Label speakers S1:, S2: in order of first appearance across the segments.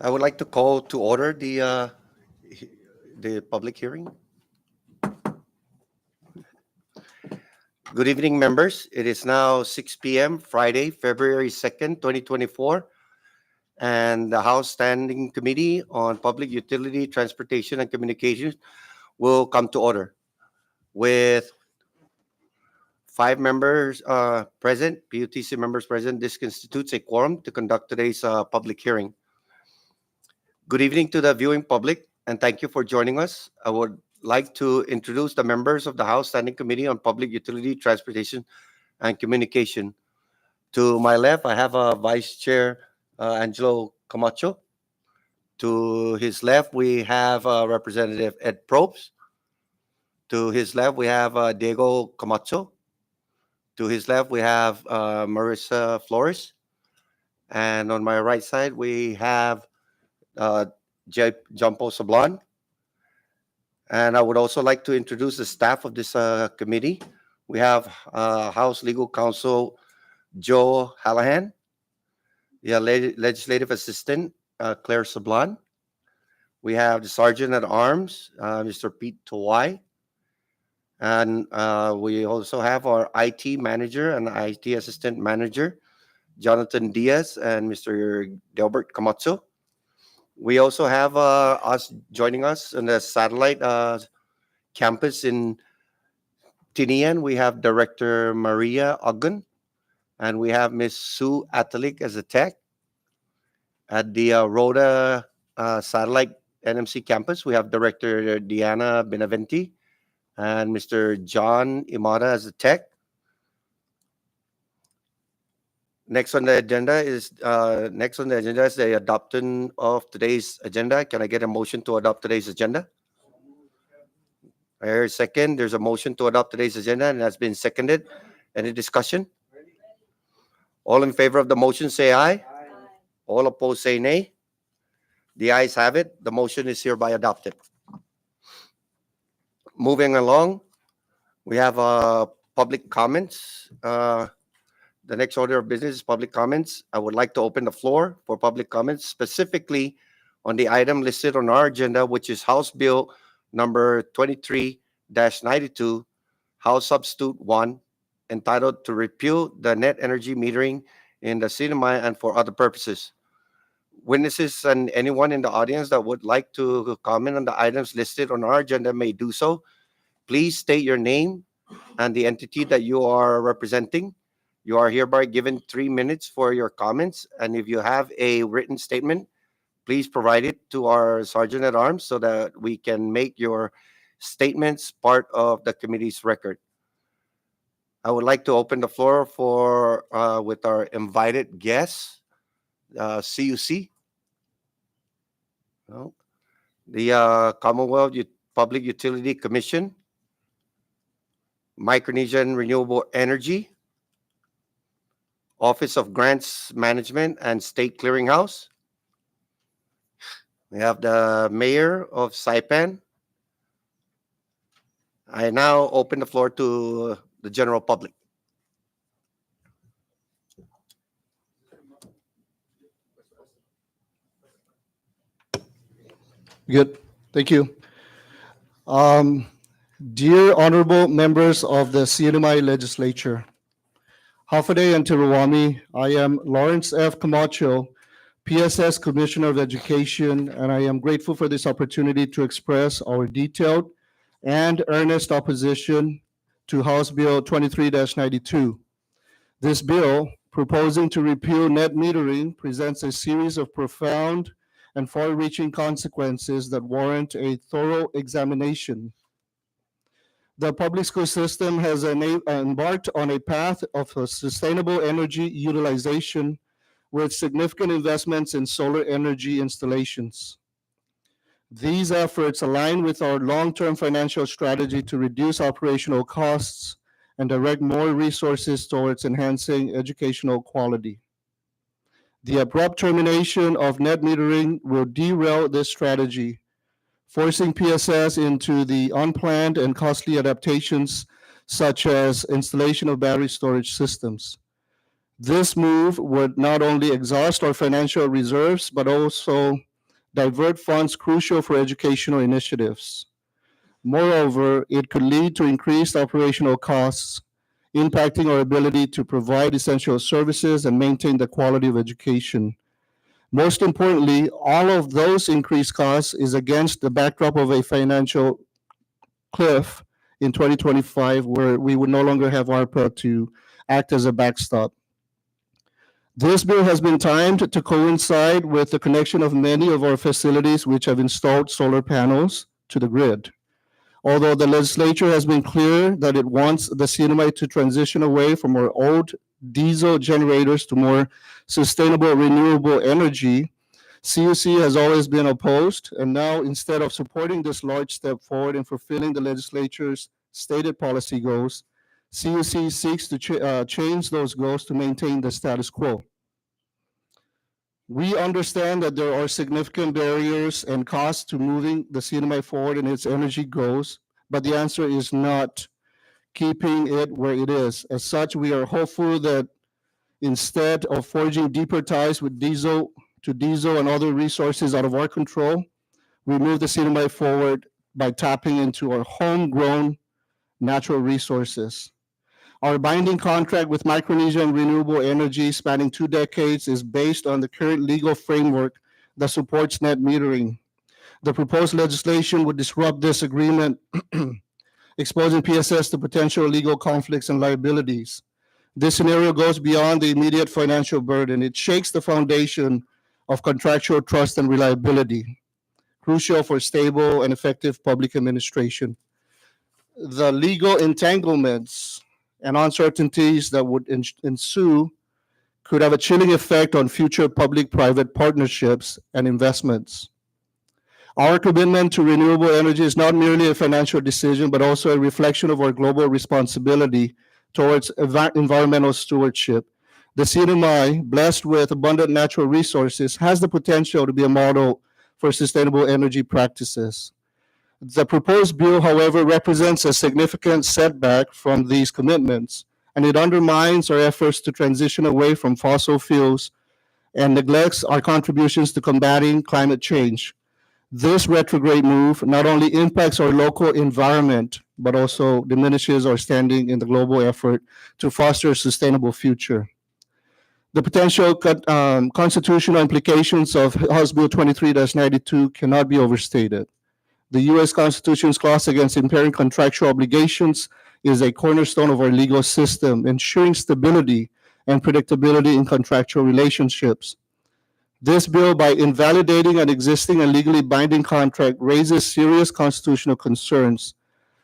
S1: I would like to call to order the public hearing. Good evening, members. It is now 6 p.m., Friday, February 2nd, 2024, and the House Standing Committee on Public Utility, Transportation, and Communications will come to order. With 5 members present, PUTC members present, this constitutes a quorum to conduct today's public hearing. Good evening to the viewing public, and thank you for joining us. I would like to introduce the members of the House Standing Committee on Public Utility, Transportation, and Communication. To my left, I have Vice Chair Angelo Camacho. To his left, we have Representative Ed Probst. To his left, we have Diego Camacho. To his left, we have Marissa Flores. And on my right side, we have Jampo Sablan. And I would also like to introduce the staff of this committee. We have House Legal Counsel Joe Hallahan, the Legislative Assistant Claire Sablan. We have the Sergeant at Arms, Mr. Pete Tawai. And we also have our IT Manager and IT Assistant Manager, Jonathan Diaz and Mr. Delbert Camacho. We also have joining us in the satellite campus in Tinian. We have Director Maria Ogden, and we have Miss Sue Atalik as a tech. At the Rhoda satellite NMC campus, we have Director Diana Benaventi and Mr. John Imada as a tech. Next on the agenda is the adoption of today's agenda. Can I get a motion to adopt today's agenda? I hear a second. There's a motion to adopt today's agenda, and that's been seconded. Any discussion? All in favor of the motion, say aye. Aye. All opposed, say nay. The ayes have it. The motion is hereby adopted. Moving along, we have public comments. The next order of business is public comments. I would like to open the floor for public comments, specifically on the item listed on our agenda, which is House Bill number 23-92, House Substitute 1, entitled to repeal the net energy metering in the cinema and for other purposes. Witnesses and anyone in the audience that would like to comment on the items listed on our agenda may do so. Please state your name and the entity that you are representing. You are hereby given 3 minutes for your comments, and if you have a written statement, please provide it to our Sergeant at Arms so that we can make your statements part of the committee's record. I would like to open the floor for with our invited guests, CUC, the Commonwealth Public Utility Commission, Micronesian Renewable Energy, Office of Grants Management and State Clearinghouse. We have the Mayor of Saipan. I now open the floor to the general public.
S2: Good. Thank you. Dear honorable members of the CNMI legislature, Hafaday and Tiruwami, I am Lawrence F. Camacho, PSS Commissioner of Education, and I am grateful for this opportunity to express our detailed and earnest opposition to House Bill 23-92. This bill, proposing to repeal net metering, presents a series of profound and far-reaching consequences that warrant a thorough examination. The public school system has embarked on a path of sustainable energy utilization with significant investments in solar energy installations. These efforts align with our long-term financial strategy to reduce operational costs and direct more resources towards enhancing educational quality. The abrupt termination of net metering will derail this strategy, forcing PSS into the unplanned and costly adaptations such as installation of battery storage systems. This move would not only exhaust our financial reserves, but also divert funds crucial for educational initiatives. Moreover, it could lead to increased operational costs, impacting our ability to provide essential services and maintain the quality of education. Most importantly, all of those increased costs is against the backdrop of a financial cliff in 2025, where we would no longer have ARPA to act as a backstop. This bill has been timed to coincide with the connection of many of our facilities which have installed solar panels to the grid. Although the legislature has been clear that it wants the CNMI to transition away from our old diesel generators to more sustainable renewable energy, CUC has always been opposed, and now instead of supporting this large step forward in fulfilling the legislature's stated policy goals, CUC seeks to change those goals to maintain the status quo. We understand that there are significant barriers and costs to moving the CNMI forward in its energy goals, but the answer is not keeping it where it is. As such, we are hopeful that instead of forging deeper ties with diesel and other resources out of our control, we move the CNMI forward by tapping into our homegrown natural resources. Our binding contract with Micronesia and Renewable Energy spanning 2 decades is based on the current legal framework that supports net metering. The proposed legislation would disrupt this agreement, exposing PSS to potential legal conflicts and liabilities. This scenario goes beyond the immediate financial burden. It shakes the foundation of contractual trust and reliability, crucial for stable and effective public administration. The legal entanglements and uncertainties that would ensue could have a chilling effect on future public-private partnerships and investments. Our commitment to renewable energy is not merely a financial decision, but also a reflection of our global responsibility towards environmental stewardship. The CNMI, blessed with abundant natural resources, has the potential to be a model for sustainable energy practices. The proposed bill, however, represents a significant setback from these commitments, and it undermines our efforts to transition away from fossil fuels and neglects our contributions to combating climate change. This retrograde move not only impacts our local environment, but also diminishes our standing in the global effort to foster a sustainable future. The potential constitutional implications of House Bill 23-92 cannot be overstated. The U.S. Constitution's clause against impairing contractual obligations is a cornerstone of our legal system, ensuring stability and predictability in contractual relationships. This bill, by invalidating an existing and legally binding contract, raises serious constitutional concerns.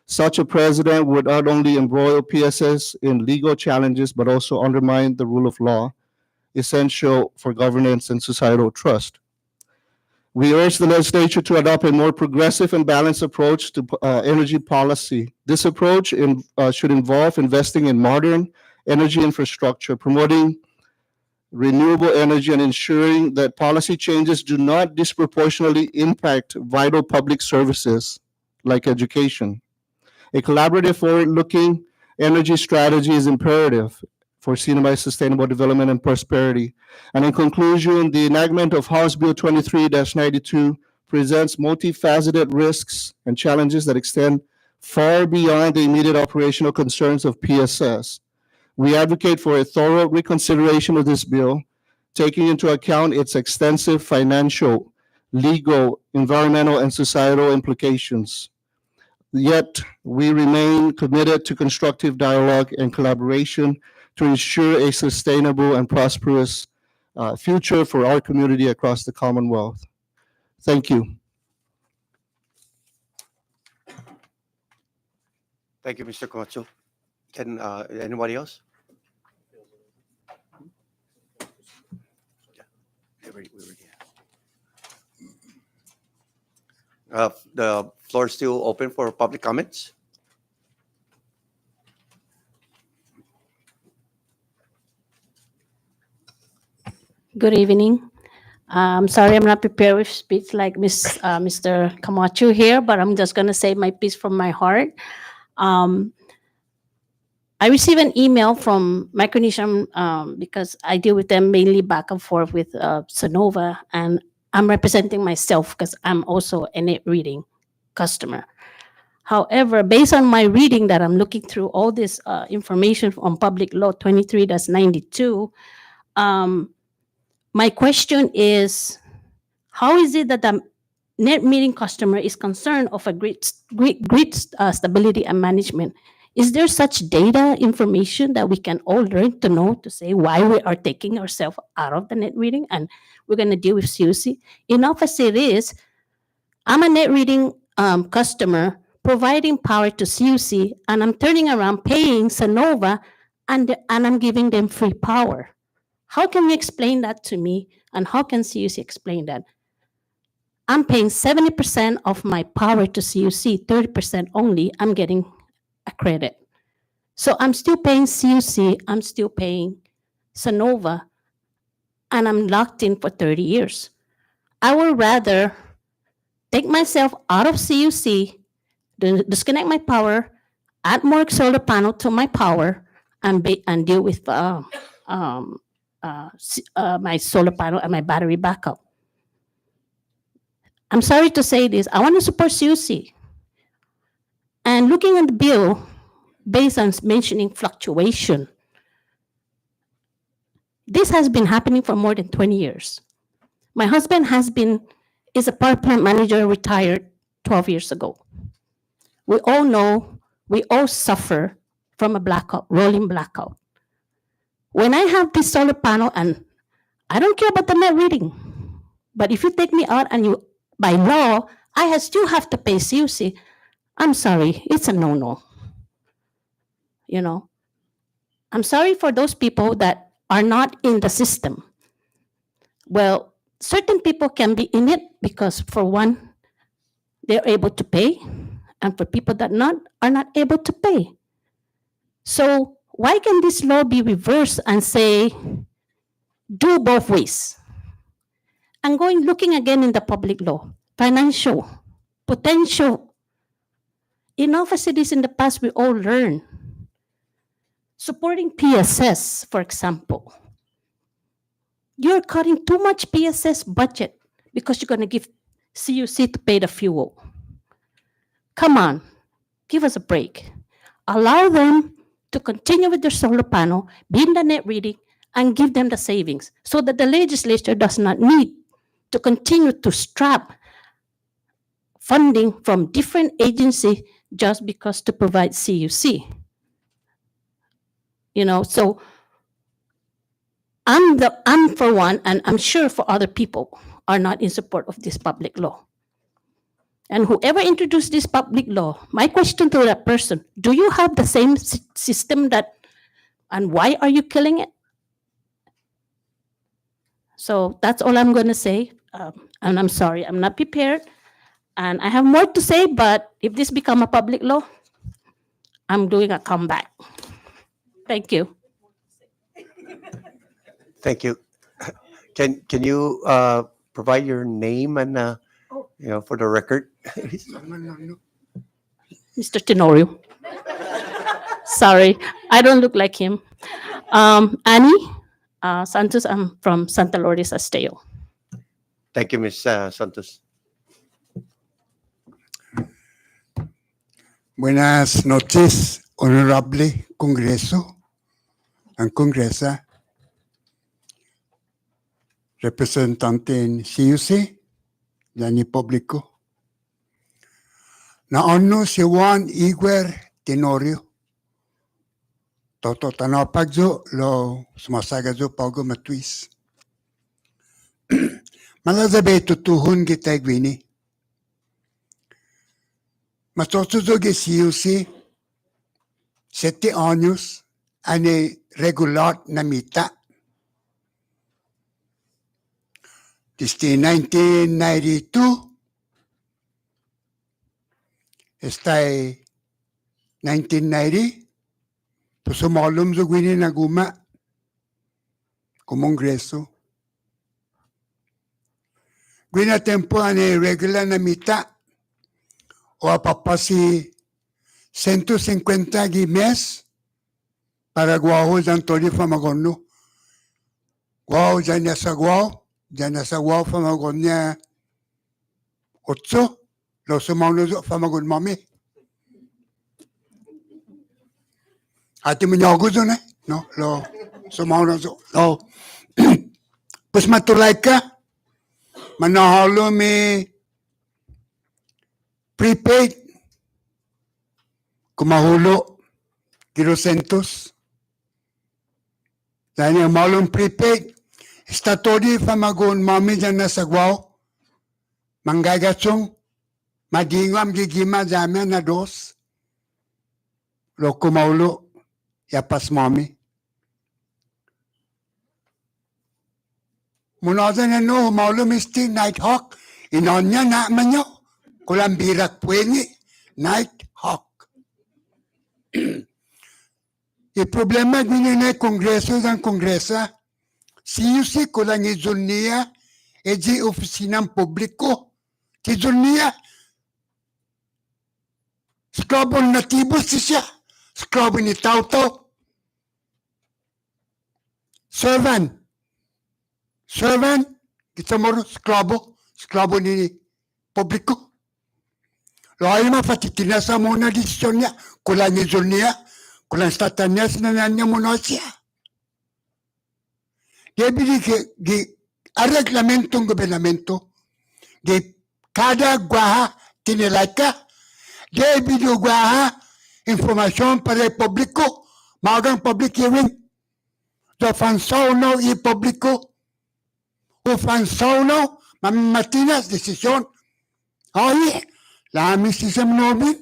S2: Such a precedent would not only embroil PSS in legal challenges, but also undermine the rule of law, essential for governance and societal trust. We urge the legislature to adopt a more progressive and balanced approach to energy policy. This approach should involve investing in modern energy infrastructure, promoting renewable energy, and ensuring that policy changes do not disproportionately impact vital public services like education. A collaborative, forward-looking energy strategy is imperative for CNMI sustainable development and prosperity. And in conclusion, the enactment of House Bill 23-92 presents multifaceted risks and challenges that extend far beyond the immediate operational concerns of PSS. We advocate for a thorough reconsideration of this bill, taking into account its extensive financial, legal, environmental, and societal implications. Yet, we remain committed to constructive dialogue and collaboration to ensure a sustainable and prosperous future for our community across the Commonwealth. Thank you.
S1: Thank you, Mr. Camacho. Can anybody else? Yeah, the floor is still open for public comments.
S3: Good evening. I'm sorry I'm not prepared with speech like Mr. Camacho here, but I'm just going to say my piece from my heart. I received an email from Micronesia because I deal with them mainly back and forth with Sonova, and I'm representing myself because I'm also a net reading customer. However, based on my reading that I'm looking through all this information on Public Law 23-92, my question is, how is it that the net metering customer is concerned of a great stability and management? Is there such data information that we can all learn to know to say why we are taking ourselves out of the net reading and we're going to deal with CUC? Enough as it is, I'm a net reading customer providing power to CUC, and I'm turning around paying Sonova, and I'm giving them free power. How can you explain that to me? And how can CUC explain that? I'm paying 70% of my power to CUC, 30% only, I'm getting a credit. So I'm still paying CUC, I'm still paying Sonova, and I'm locked in for 30 years. I would rather take myself out of CUC, disconnect my power, add more solar panel to my power, and deal with my solar panel and my battery backup. I'm sorry to say this, I want to support CUC. And looking at the bill, based on mentioning fluctuation, this has been happening for more than 20 years. My husband is a power plant manager, retired 12 years ago. We all know, we all suffer from a blackout, rolling blackout. When I have this solar panel, and I don't care about the net reading, but if you take me out and you, by law, I still have to pay CUC, I'm sorry, it's a no-no. You know, I'm sorry for those people that are not in the system. Well, certain people can be in it because, for one, they're able to pay, and for people that are not able to pay. So why can this law be reversed and say, do both ways? I'm looking again in the public law, financial, potential. Enough as it is in the past, we all learn. Supporting PSS, for example. You're cutting too much PSS budget because you're going to give CUC to pay the fuel. Come on, give us a break. Allow them to continue with their solar panel, be in the net reading, and give them the savings so that the legislature does not need to continue to strap funding from different agencies just because to provide CUC. You know, so I'm for one, and I'm sure for other people, are not in support of this public law. And whoever introduced this public law, my question to that person, do you have the same system and why are you killing it? So that's all I'm going to say. And I'm sorry, I'm not prepared. And I have more to say, but if this become a public law, I'm doing a comeback. Thank you.
S1: Thank you. Can you provide your name and for the record?
S3: Mr. Tenorio. Sorry, I don't look like him. Annie Santos, I'm from Santa Lourdes, Asteo.
S1: Thank you, Ms. Santos.
S4: Buenas noches, honorable Congreso and Congresa, representante en CUC, Dani Público. Na ano si Juan Igor Tenorio. Toto tanapagzo lo sumasagazo pago matwis. Malazabe tutuhun kita gwini. Matotuzo que CUC 7 años ane regular na mitad. Desde 1992 hasta 1990, pues malum zo gwini na guma Congreso. Gwina tempo ane regular na mitad o a papasi 150 mes para guaho dan tori famagono. Guaho dan yasa guaho. Diyan nasa wow famagon niya 8. Lo sumaunod famagon mami. Ati mo nyogo doon eh. No? Lo sumaunod. Lo. Pues matulay ka. Manahalo mi prepaid. Kumahulo. Kilosentos. Dahil yung malong prepaid. Statodi famagon mami dyan nasa wow. Manggagatsong. Magingwam gigima dami na dos. Lo kumaulo. Yapas mami. Muna na no, maulo misti night hawk. Inonya na manyo. Kulang birak puwengi. Night hawk. Il problema di nel congresso dan congressa. CUC kulang izulnia e di ofisinang publiko. Tizulnia. Skrabon natibo siya. Skrabon ni tauto. Servant. Kita moro skrabo ni publiko. Lo ay mapatitinasa muna desisyon niya. Kulang izul niya. Kulang statanyas na niya muna siya. Debili a reglamentong gobernamento de kada guaha tinilay ka. Debili guaha informasyon para publiko. Magang public hearing. So fansaw i publiko. O fansaw mamatinas desisyon. Ay, lami sistem nomin.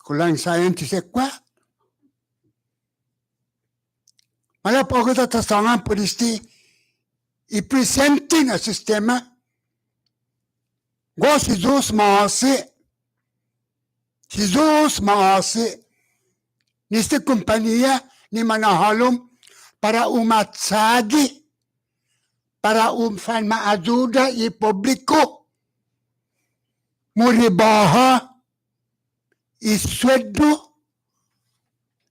S4: Kulang scientist kwa. Mala po ako tatasangan polisti i-presenting a sistema. Go si Jesus maasi. Si Jesus maasi. Niste kumpanya ni manahalom para umatsagi. Para umfan maajuda i-publiko. Muribaha isweddo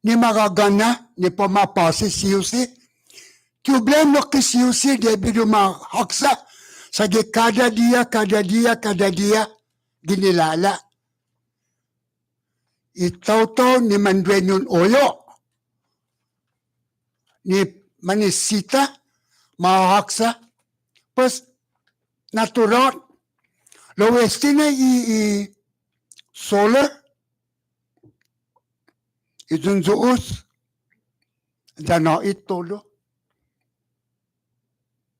S4: ni magagana ni pamapasi CUC. Problema ki CUC debido mahaksa sa kada dia ginilala. Itaw ni Mandrenyon Oyo ni Manisita mahaksa pues natural lowestina i solar idunzuos dano itolo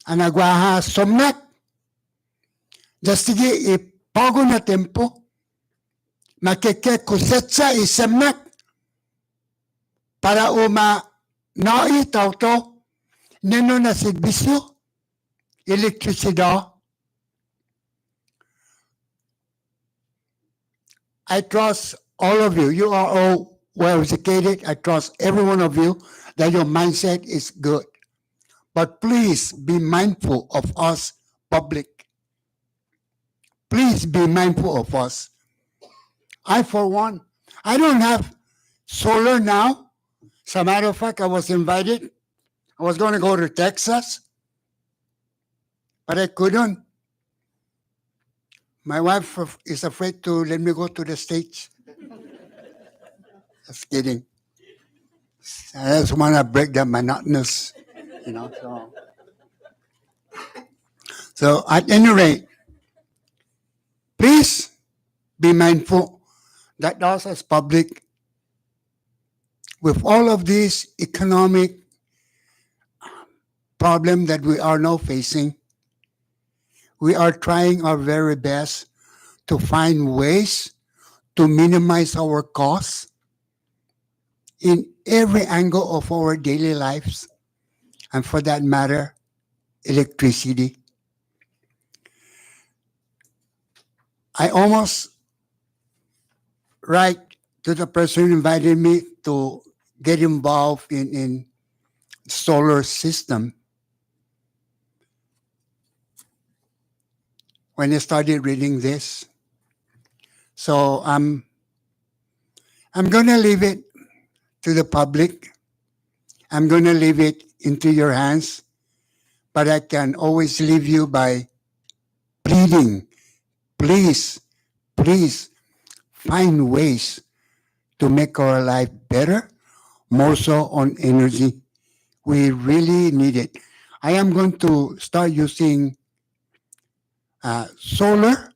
S4: anagwaha somnat jastige ipago na tempo makeke kusetsa isemnat para uma nai tauto neno na serbisyo elektrisidad. I trust all of you. You are all well educated. I trust every one of you that your mindset is good. But please be mindful of us, public. Please be mindful of us. I, for one, I don't have solar now. As a matter of fact, I was invited. I was going to go to Texas, but I couldn't. My wife is afraid to let me go to the States. Just kidding. I just want to break that monotonous, So at any rate, please be mindful that us as public, with all of this economic problem that we are now facing, we are trying our very best to find ways to minimize our costs in every angle of our daily lives, and for that matter, electricity. I almost write to the person who invited me to get involved in solar system. When I started reading this, so I'm going to leave it to the public. I'm going to leave it into your hands. but I can always leave you by pleading, please, please find ways to make our life better, more so on energy. We really need it. I am going to start using solar,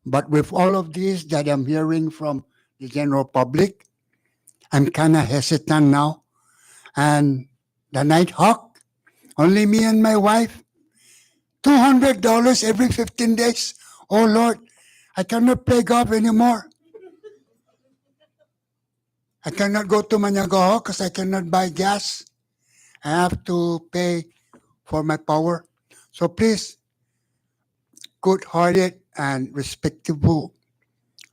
S4: but with all of this that I'm hearing from the general public, I'm kind of hesitant now. And the night hawk, only me and my wife, $200 every 15 days. Oh Lord, I cannot play golf anymore. I cannot go to Maniagaho because I cannot buy gas. I have to pay for my power. So please, good-hearted and respectable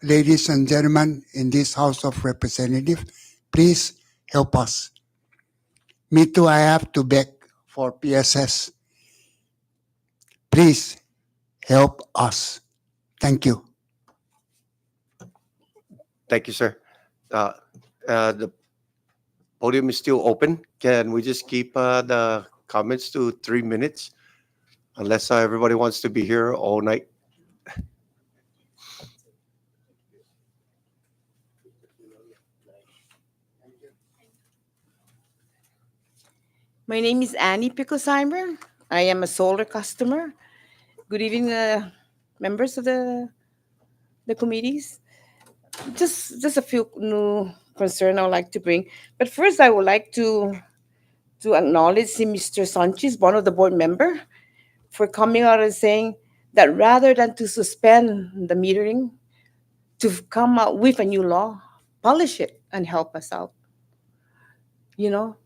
S4: ladies and gentlemen in this House of Representatives, please help us. Me too, I have to beg for PSS. Please help us. Thank you.
S1: Thank you, sir. The podium is still open. Can we just keep the comments to 3 minutes? Unless everybody wants to be here all night.
S5: My name is Annie Pickelsheimer. I am a solar customer. Good evening, members of the committees. Just a few new concern I would like to bring. But first, I would like to acknowledge Mr. Sanchez, one of the board member, for coming out and saying that rather than to suspend the metering, to come out with a new law, polish it and help us out. You know,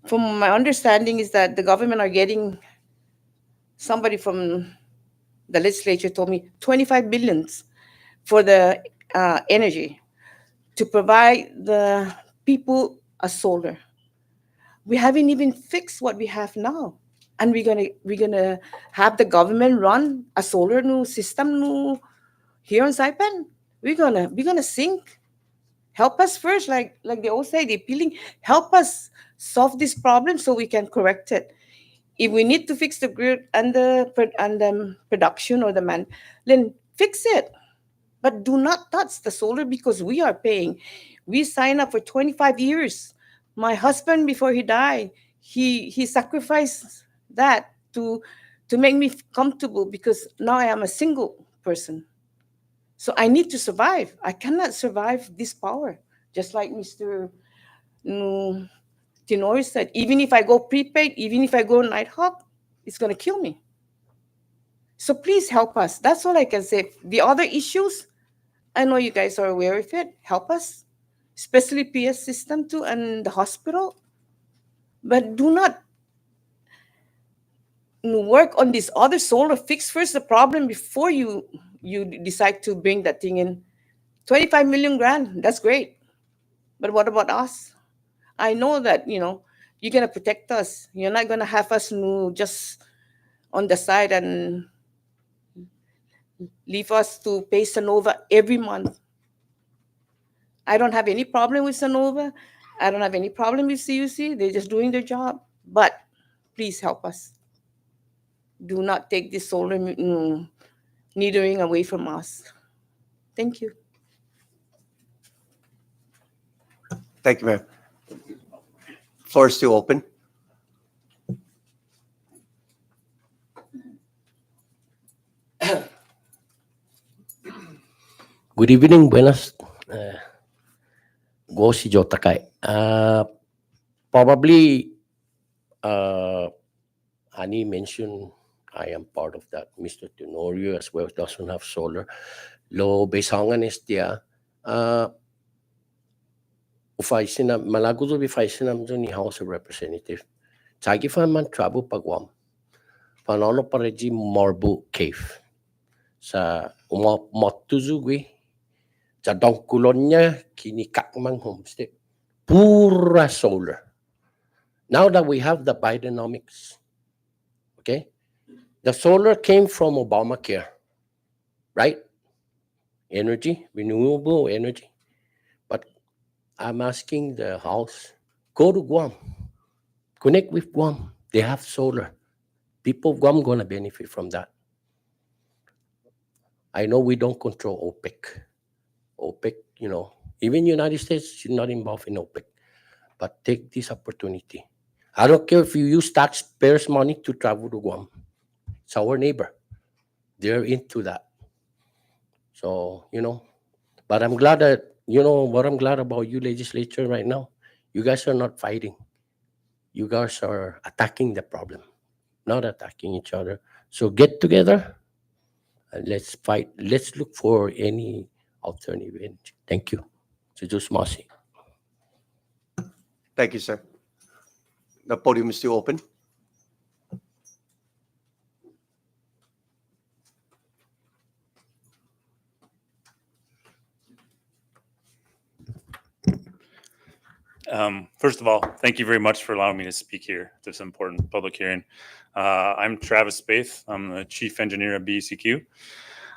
S5: from my understanding is that the government are getting, somebody from the legislature told me 25 billions for the energy to provide the people a solar. We haven't even fixed what we have now, and we're gonna have the government run a solar new system new here in Saipan. We're gonna sink. Help us first, like they all say, the appealing. Help us solve this problem so we can correct it. If we need to fix the grid and the production or demand, then fix it. But do not touch the solar because we are paying. We signed up for 25 years. My husband, before he died, he sacrificed that to make me comfortable because now I am a single person. So I need to survive. I cannot survive this power. Just like Mr. Tenori said, even if I go prepaid, even if I go Nighthawk, it's going to kill me. So please help us. That's all I can say. The other issues, I know you guys are aware of it. Help us, especially PS system too and the hospital. But do not work on this other solar. Fix first the problem before you decide to bring that thing in. 25 million grand, that's great. But what about us? I know that, you're going to protect us. You're not going to have us just on the side and leave us to pay Sonova every month. I don't have any problem with Sonova. I don't have any problem with CUC. They're just doing their job. But please help us. Do not take this solar metering away from us. Thank you.
S1: Thank you, ma'am. Floor is still open.
S6: Good evening, buenas. Go si Jotakai. Probably, Ani mentioned I am part of that. Mr. Tenorio as well doesn't have solar. Lo besangan is dia. Malago to be sinam ni House of Representative. Tsagi fan man travel pagwam. Panono pareji Marble Cave. Sa umotuzugwi. Sa dongkulonnya kini kakmang homestay. Pura solar. Now that we have the Bidenomics, okay? The solar came from Obamacare, right? Energy, renewable energy. But I'm asking the House, go to Guam, connect with Guam. They have solar. People of Guam gonna benefit from that. I know we don't control OPEC. OPEC, even United States is not involved in OPEC. But take this opportunity. I don't care if you use taxpayers' money to travel to Guam. It's our neighbor. They're into that. So, but I'm glad that, what I'm glad about you legislature right now, you guys are not fighting. You guys are attacking the problem, not attacking each other. So get together and let's fight. Let's look for any alternative energy. Thank you. Sejus Masi.
S1: Thank you, sir. The podium is still open.
S7: First of all, thank you very much for allowing me to speak here at this important public hearing. I'm Travis Spaeth. I'm the chief engineer at BECQ.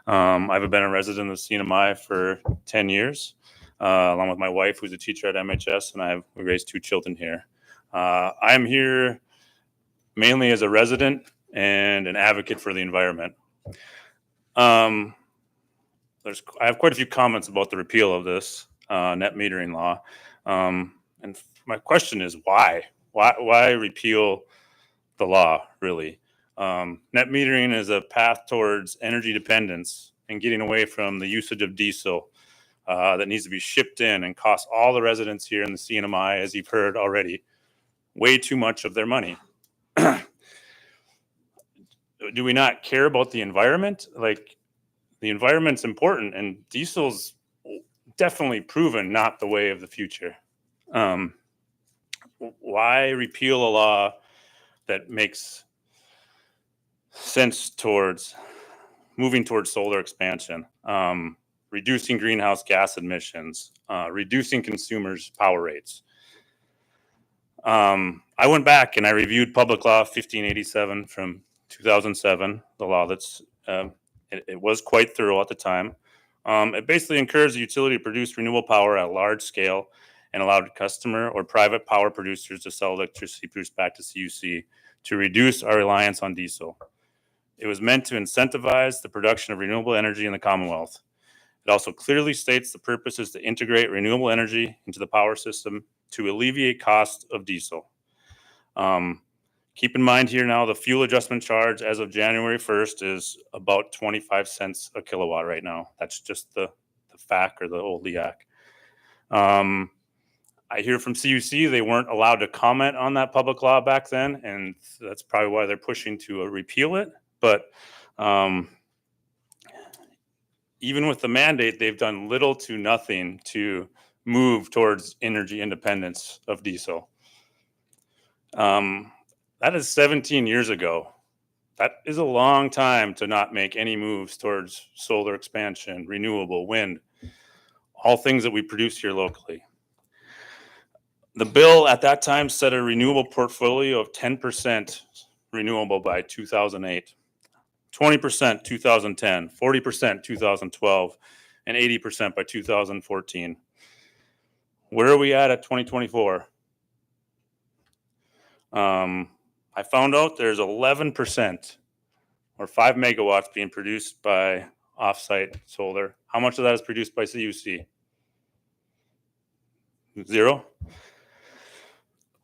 S7: I've been a resident of CNMI for 10 years, along with my wife, who's a teacher at MHS, and we raised 2 children here. I'm here mainly as a resident and an advocate for the environment. I have quite a few comments about the repeal of this net metering law. And my question is why? Why repeal the law, really? Net metering is a path towards energy dependence and getting away from the usage of diesel that needs to be shipped in and costs all the residents here in the CNMI, as you've heard already, way too much of their money. Do we not care about the environment? Like, the environment's important, and diesel's definitely proven not the way of the future. Why repeal a law that makes sense towards moving towards solar expansion, reducing greenhouse gas emissions, reducing consumers' power rates? I went back and I reviewed Public Law 1587 from 2007, the law that's it was quite thorough at the time. It basically encouraged the utility to produce renewable power at a large scale and allowed customer or private power producers to sell electricity produced back to CUC to reduce our reliance on diesel. It was meant to incentivize the production of renewable energy in the Commonwealth. It also clearly states the purpose is to integrate renewable energy into the power system to alleviate cost of diesel. Keep in mind here now, the fuel adjustment charge as of January 1st is about 25 cents a kilowatt right now. That's just the FAC or the old LEAC. I hear from CUC they weren't allowed to comment on that public law back then, and that's probably why they're pushing to repeal it. But even with the mandate, they've done little to nothing to move towards energy independence of diesel. That is 17 years ago. That is a long time to not make any moves towards solar expansion, renewable, wind, all things that we produce here locally. The bill at that time set a renewable portfolio of 10% renewable by 2008, 20% 2010, 40% 2012, and 80% by 2014. Where are we at 2024? I found out there's 11% or 5 megawatts being produced by offsite solar. How much of that is produced by CUC? 0.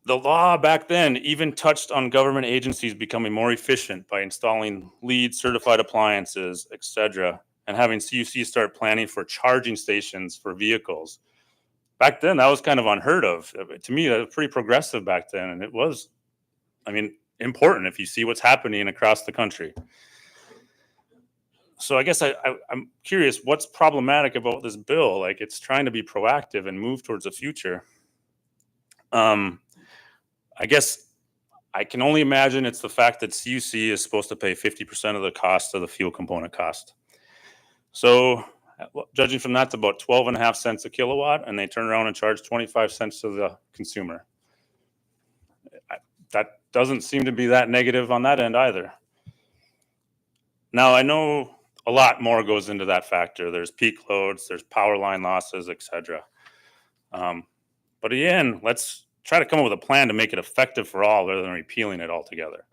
S7: The law back then even touched on government agencies becoming more efficient by installing LEED certified appliances, etc., and having CUC start planning for charging stations for vehicles. Back then, that was kind of unheard of. To me, that was pretty progressive back then, and it was, important if you see what's happening across the country. So I guess I'm curious, what's problematic about this bill? Like, it's trying to be proactive and move towards the future. I guess I can only imagine it's the fact that CUC is supposed to pay 50% of the cost of the fuel component cost. So judging from that, it's about 12.5 cents a kilowatt, and they turn around and charge 25 cents to the consumer. That doesn't seem to be that negative on that end either. Now, I know a lot more goes into that factor. There's peak loads, there's power line losses, etc. But again, let's try to come up with a plan to make it effective for all rather than repealing it altogether.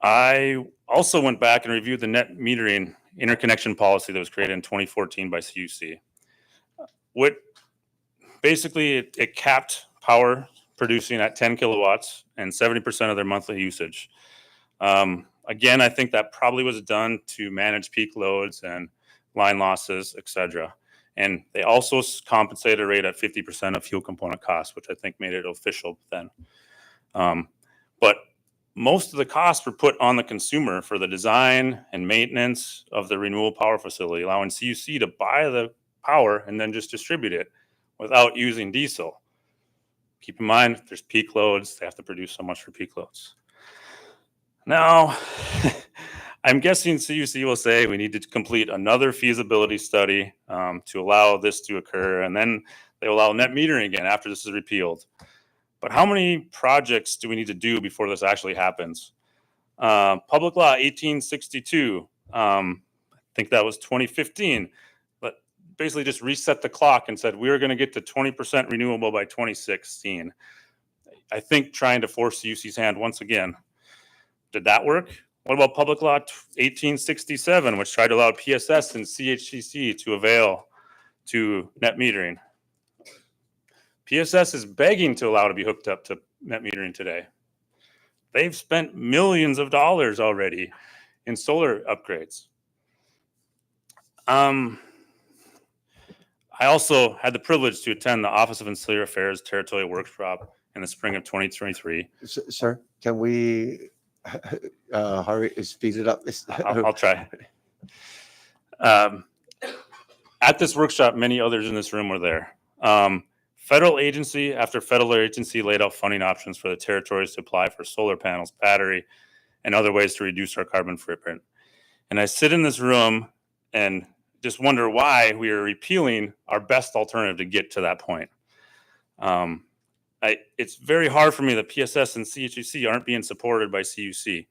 S7: I also went back and reviewed the net metering interconnection policy that was created in 2014 by CUC. What basically it capped power producing at 10 kilowatts and 70% of their monthly usage. Again, I think that probably was done to manage peak loads and line losses, etc. And they also compensated a rate at 50% of fuel component costs, which I think made it official then. But most of the costs were put on the consumer for the design and maintenance of the renewable power facility, allowing CUC to buy the power and then just distribute it without using diesel. Keep in mind, if there's peak loads, they have to produce so much for peak loads. Now, I'm guessing CUC will say we need to complete another feasibility study to allow this to occur, and then they will allow net metering again after this is repealed. But how many projects do we need to do before this actually happens? Public Law 1862, I think that was 2015, but basically just reset the clock and said we were going to get to 20% renewable by 2016. I think trying to force CUC's hand once again. Did that work? What about Public Law 1867, which tried to allow PSS and CHCC to avail to net metering? PSS is begging to allow to be hooked up to net metering today. They've spent millions of dollars already in solar upgrades. I also had the privilege to attend the Office of Ancillary Affairs Territorial Workshop in the spring of 2023.
S1: Sir, can we hurry, speed it up?
S7: I'll try. At this workshop, many others in this room were there. Federal agency after federal agency laid out funding options for the territories to apply for solar panels, battery, and other ways to reduce our carbon footprint. And I sit in this room and just wonder why we are repealing our best alternative to get to that point. It's very hard for me that PSS and CHUC aren't being supported by CUC.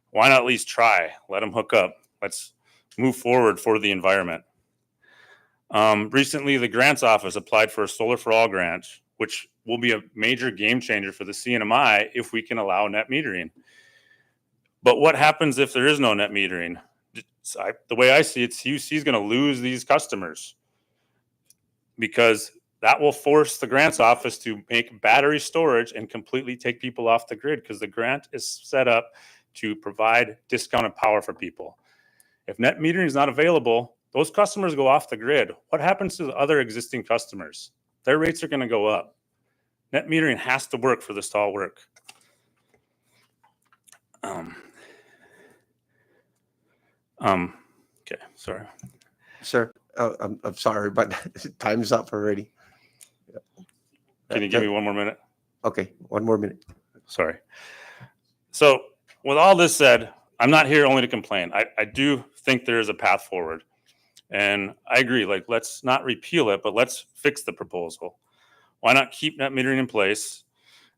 S7: Why not at least try? Let them hook up. Let's move forward for the environment. Recently, the Grants Office applied for a Solar for All grant, which will be a major game changer for the CNMI if we can allow net metering. But what happens if there is no net metering? The way I see it, CUC is going to lose these customers because that will force the Grants Office to make battery storage and completely take people off the grid because the grant is set up to provide discounted power for people. If net metering is not available, those customers go off the grid. What happens to the other existing customers? Their rates are going to go up. Net metering has to work for this to all work. Okay, sorry.
S1: Sir, I'm sorry, but time's up already.
S7: Can you give me one more minute?
S1: Okay, one more minute.
S7: Sorry. So with all this said, I'm not here only to complain. I do think there is a path forward. And I agree, like, let's not repeal it, but let's fix the proposal. Why not keep net metering in place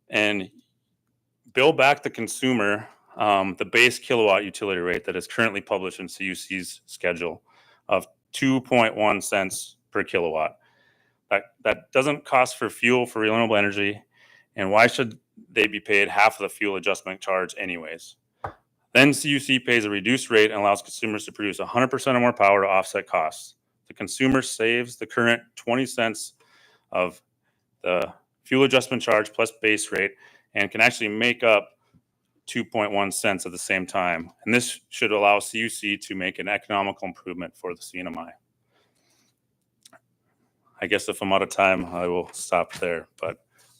S7: and bill back the consumer the base kilowatt utility rate that is currently published in CUC's schedule of 2.1 cents per kilowatt. That doesn't cost for fuel for renewable energy. And why should they be paid half of the fuel adjustment charge anyways? Then CUC pays a reduced rate and allows consumers to produce 100% or more power to offset costs. The consumer saves the current 20 cents of the fuel adjustment charge plus base rate and can actually make up 2.1 cents at the same time. And this should allow CUC to make an economical improvement for the CNMI. I guess if I'm out of time, I will stop there. But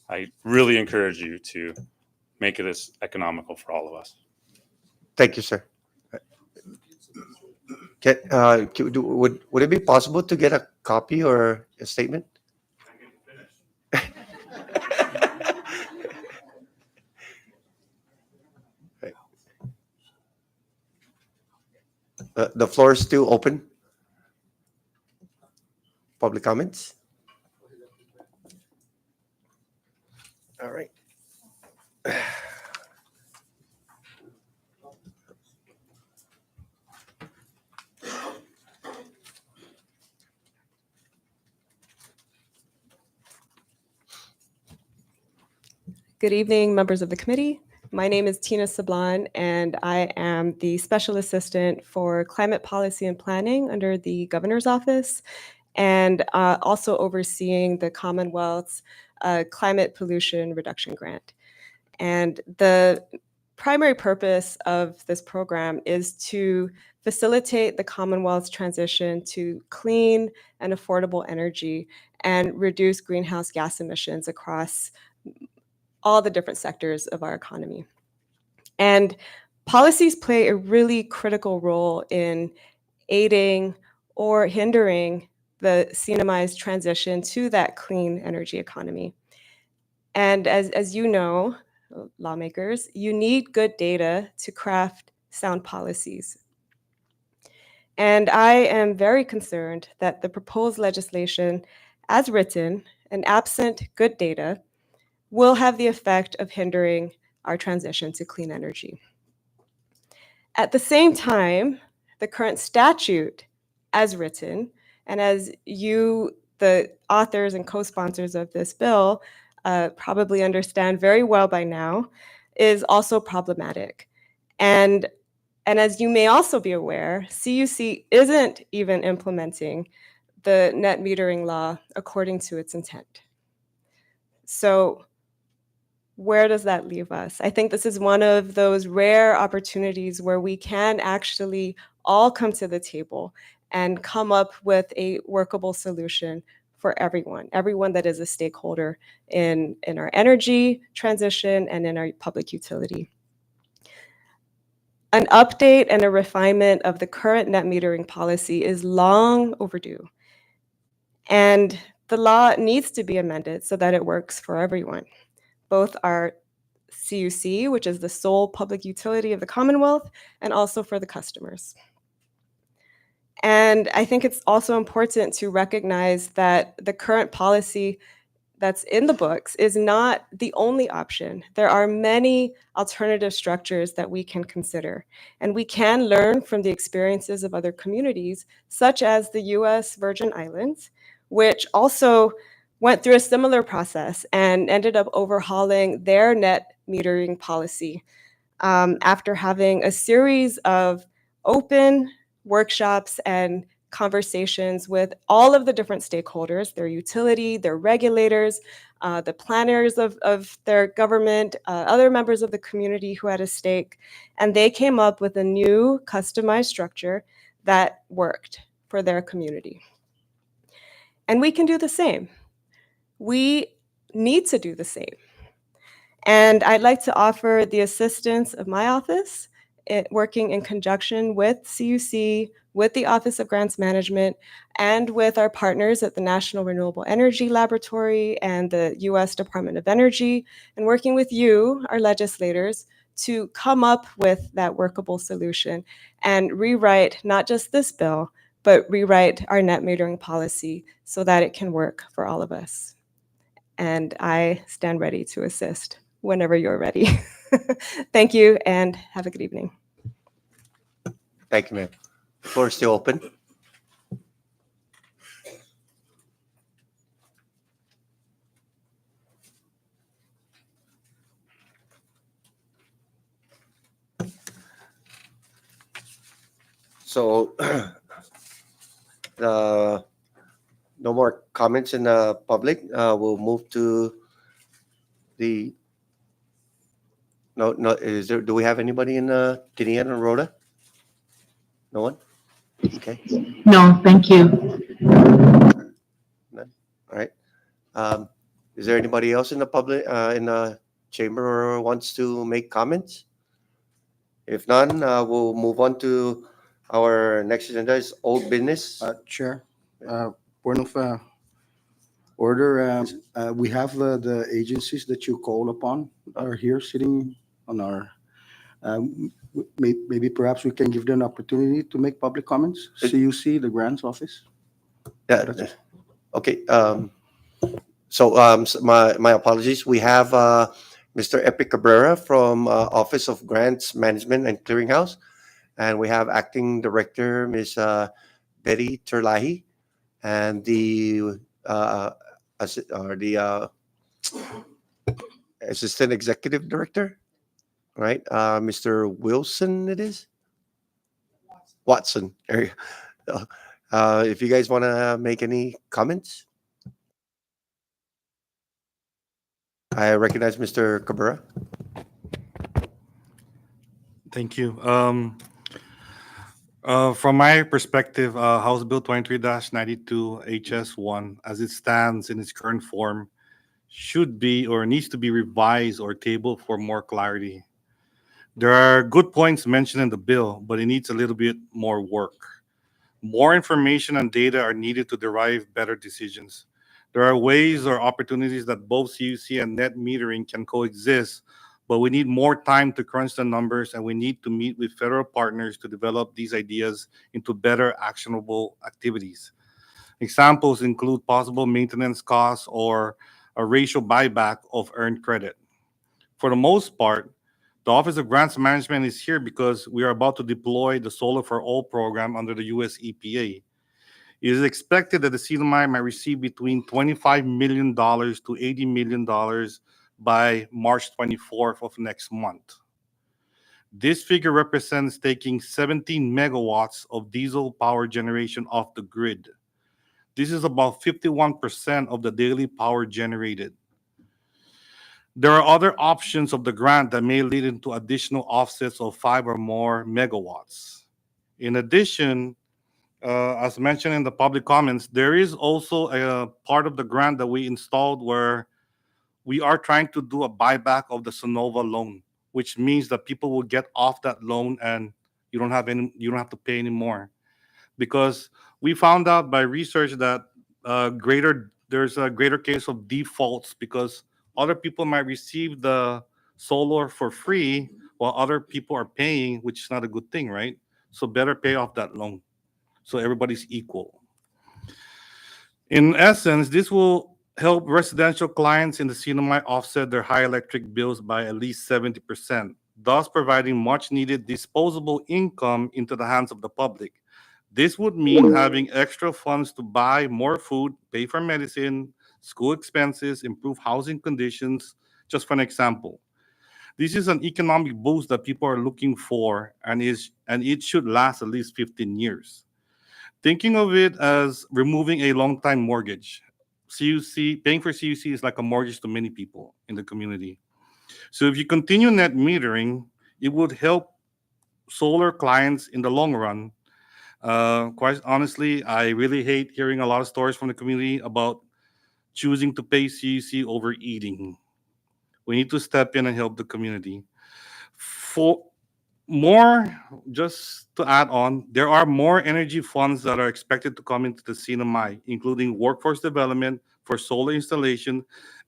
S7: I really encourage you to make it as economical for all of us.
S1: Thank you, sir. Would it be possible to get a copy or a statement? Right. The floor is still open. Public comments? All right.
S8: Good evening, members of the committee. My name is Tina Sablan, and I am the Special Assistant for Climate Policy and Planning under the Governor's Office, and also overseeing the Commonwealth's Climate Pollution Reduction Grant. And the primary purpose of this program is to facilitate the Commonwealth's transition to clean and affordable energy and reduce greenhouse gas emissions across all the different sectors of our economy. And policies play a really critical role in aiding or hindering the CNMI's transition to that clean energy economy. And as you know, lawmakers, you need good data to craft sound policies. And I am very concerned that the proposed legislation, as written and absent good data, will have the effect of hindering our transition to clean energy. At the same time, the current statute, as written, and as you, the authors and co-sponsors of this bill, probably understand very well by now, is also problematic. And as you may also be aware, CUC isn't even implementing the net metering law according to its intent. So where does that leave us? I think this is one of those rare opportunities where we can actually all come to the table and come up with a workable solution for everyone that is a stakeholder in our energy transition and in our public utility. An update and a refinement of the current net metering policy is long overdue. And the law needs to be amended so that it works for everyone, both our CUC, which is the sole public utility of the Commonwealth, and also for the customers. And I think it's also important to recognize that the current policy that's in the books is not the only option. There are many alternative structures that we can consider, and we can learn from the experiences of other communities, such as the US Virgin Islands, which also went through a similar process and ended up overhauling their net metering policy after having a series of open workshops and conversations with all of the different stakeholders, their utility, their regulators, the planners of their government, other members of the community who had a stake. And they came up with a new customized structure that worked for their community. And we can do the same. We need to do the same. And I'd like to offer the assistance of my office, working in conjunction with CUC, with the Office of Grants Management, and with our partners at the National Renewable Energy Laboratory and the US Department of Energy, and working with you, our legislators, to come up with that workable solution and rewrite not just this bill, but rewrite our net metering policy so that it can work for all of us. And I stand ready to assist whenever you're ready. Thank you and have a good evening.
S1: Thank you, ma'am. The floor is still open. So, no more comments in the public. We'll move to the. No, is there, do we have anybody in Tinian or Rhoda? No one? Okay,
S9: No, thank you.
S1: all right. Is there anybody else in the public, in the chamber who wants to make comments? If none, we'll move on to our next agenda is old business.
S2: Chair, point of order, we have the agencies that you call upon are here sitting on our, maybe perhaps we can give them an opportunity to make public comments. CUC, the grants office.
S1: Yeah, okay. So my apologies. We have Mr. Epic Cabrera from Office of Grants Management and Clearinghouse, and we have Acting Director Ms. Betty Terlahi, and the Assistant Executive Director. All right, Mr. Wilson, it is Watson. There you go. If you guys want to make any comments, I recognize Mr. Cabrera.
S9: Thank you. From my perspective, House Bill 23-92 HS1, as it stands in its current form, should be or needs to be revised or tabled for more clarity. There are good points mentioned in the bill, but it needs a little bit more work. More information and data are needed to derive better decisions. There are ways or opportunities that both CUC and net metering can coexist, but we need more time to crunch the numbers, and we need to meet with federal partners to develop these ideas into better actionable activities. Examples include possible maintenance costs or a ratio buyback of earned credit. For the most part, the Office of Grants Management is here because we are about to deploy the Solar for All program under the US EPA. It is expected that the CNMI might receive between $25 million to $80 million by March 24th of next month. This figure represents taking 17 megawatts of diesel power generation off the grid. This is about 51% of the daily power generated. There are other options of the grant that may lead into additional offsets of 5 or more megawatts. In addition, as mentioned in the public comments, there is also a part of the grant that we installed where we are trying to do a buyback of the Sonova loan, which means that people will get off that loan and you don't have to pay anymore. Because we found out by research that there's a greater case of defaults because other people might receive the solar for free while other people are paying, which is not a good thing, right? So better pay off that loan so everybody's equal. In essence, this will help residential clients in the CNMI offset their high electric bills by at least 70%, thus providing much needed disposable income into the hands of the public. This would mean having extra funds to buy more food, pay for medicine, school expenses, improve housing conditions, just for an example. This is an economic boost that people are looking for, and it should last at least 15 years. Thinking of it as removing a long time mortgage. Paying for CUC is like a mortgage to many people in the community. So if you continue net metering, it would help solar clients in the long run. Quite honestly, I really hate hearing a lot of stories from the community about choosing to pay CUC over eating. We need to step in and help the community. For more, just to add on, there are more energy funds that are expected to come into the CNMI, including workforce development for solar installation,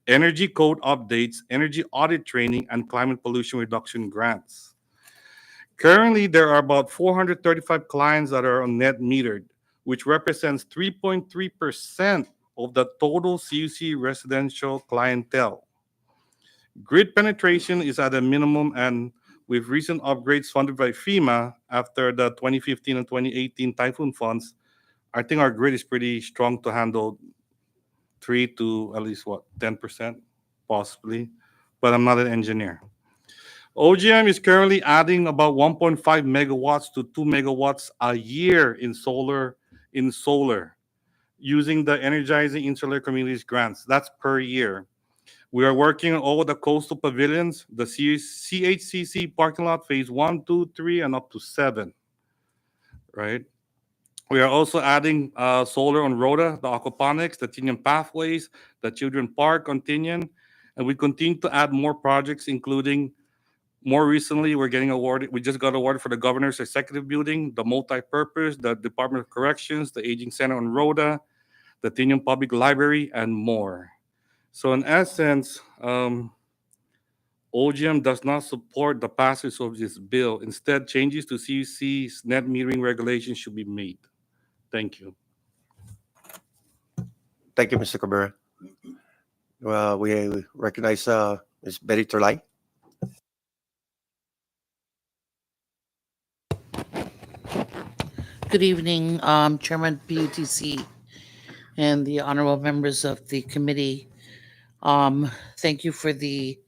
S9: energy code updates, energy audit training, and climate pollution reduction grants. Currently, there are about 435 clients that are on net metered, which represents 3.3% of the total CUC residential clientele. Grid penetration is at a minimum, and with recent upgrades funded by FEMA after the 2015 and 2018 typhoon funds, I think our grid is pretty strong to handle 3 to at least 10%, possibly. But I'm not an engineer. OGM is currently adding about 1.5 megawatts to 2 megawatts a year in solar using the Energizing Insular Communities grants. That's per year. We are working on all the coastal pavilions, the CHCC parking lot, phase 1, 2, 3, and up to 7, right? We are also adding solar on Rhoda, the aquaponics, the Tinian Pathways, the Children Park on Tinian, and we continue to add more projects, including more recently, we just got awarded for the governor's executive building, the multi-purpose, the Department of Corrections, the Aging Center on Rhoda, the Tinian Public Library, and more. So in essence, OGM does not support the passage of this bill. Instead, changes to CUC's net metering regulations should be made. Thank you.
S1: Thank you, Mr. Cabrera. We recognize Ms. Betty Terlai.
S10: Good evening, Chairman PUTC and the honorable members of the committee. Thank you for the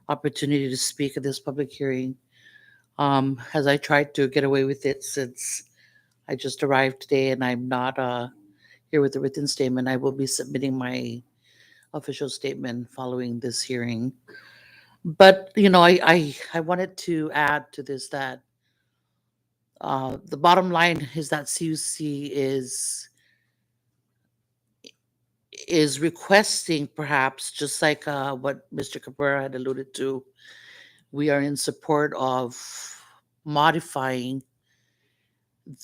S10: opportunity to speak at this public hearing. As I tried to get away with it since I just arrived today and I'm not here with the written statement, I will be submitting my official statement following this hearing. But I wanted to add to this that the bottom line is that CUC is requesting, perhaps just like what Mr. Cabrera had alluded to, we are in support of modifying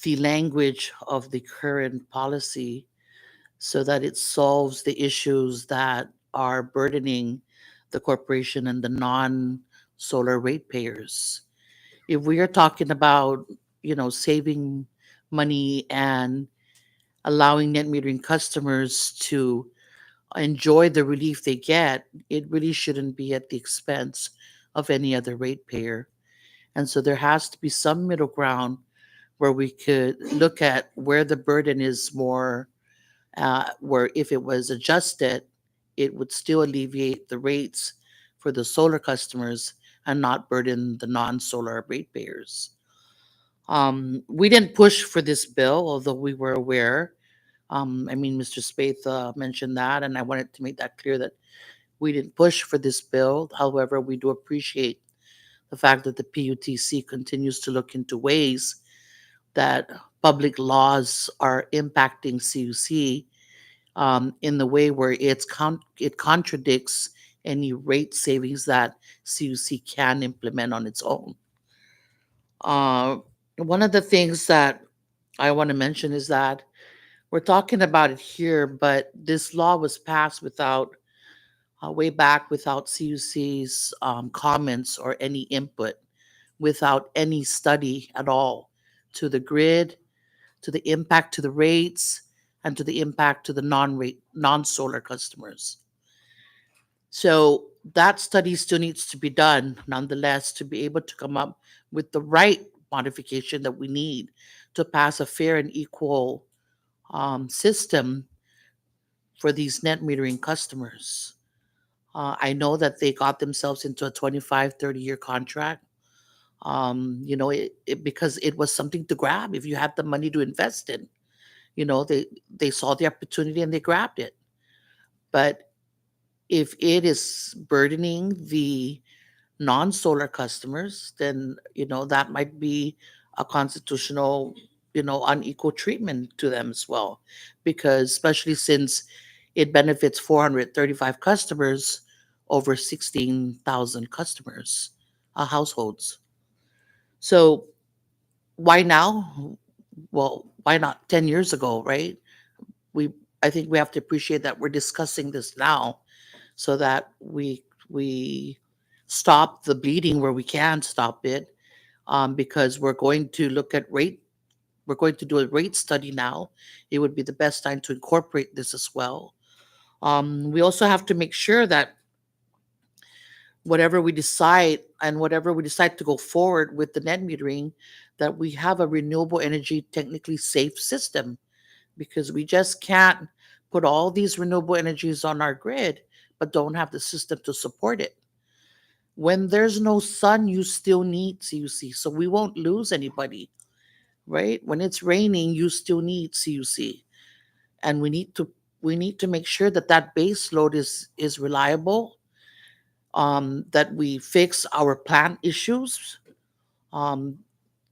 S10: the language of the current policy so that it solves the issues that are burdening the corporation and the non-solar ratepayers. If we are talking about, saving money and allowing net metering customers to enjoy the relief they get, it really shouldn't be at the expense of any other ratepayer. And so there has to be some middle ground where we could look at where the burden is more, where if it was adjusted, it would still alleviate the rates for the solar customers and not burden the non-solar ratepayers. We didn't push for this bill, although we were aware. Mr. Spaeth mentioned that, and I wanted to make that clear that we didn't push for this bill. However, we do appreciate the fact that the PUTC continues to look into ways that public laws are impacting CUC in the way where it contradicts any rate savings that CUC can implement on its own. Uh, One of the things that I want to mention is that we're talking about it here, but this law was passed without, way back, without CUC's comments or any input, without any study at all to the grid, to the impact to the rates, and to the impact to the non-solar customers. So that study still needs to be done, nonetheless, to be able to come up with the right modification that we need to pass a fair and equal system for these net metering customers. I know that they got themselves into a 25, 30-year contract. Because it was something to grab if you had the money to invest in. They saw the opportunity and they grabbed it. But if it is burdening the non-solar customers, then that might be a constitutional, unequal treatment to them as well, because especially since it benefits 435 customers over 16,000 customers, households. So why now? Well, why not 10 years ago, right? We I think we have to appreciate that we're discussing this now so that we stop the bleeding where we can stop it, because we're going to do a rate study now. It would be the best time to incorporate this as well. We also have to make sure that whatever we decide to go forward with the net metering, that we have a renewable energy technically safe system, because we just can't put all these renewable energies on our grid but don't have the system to support it. When there's no sun, you still need CUC, so we won't lose anybody, right? When it's raining, you still need CUC, and we need to make sure that that base load is reliable, that we fix our plant issues. Um,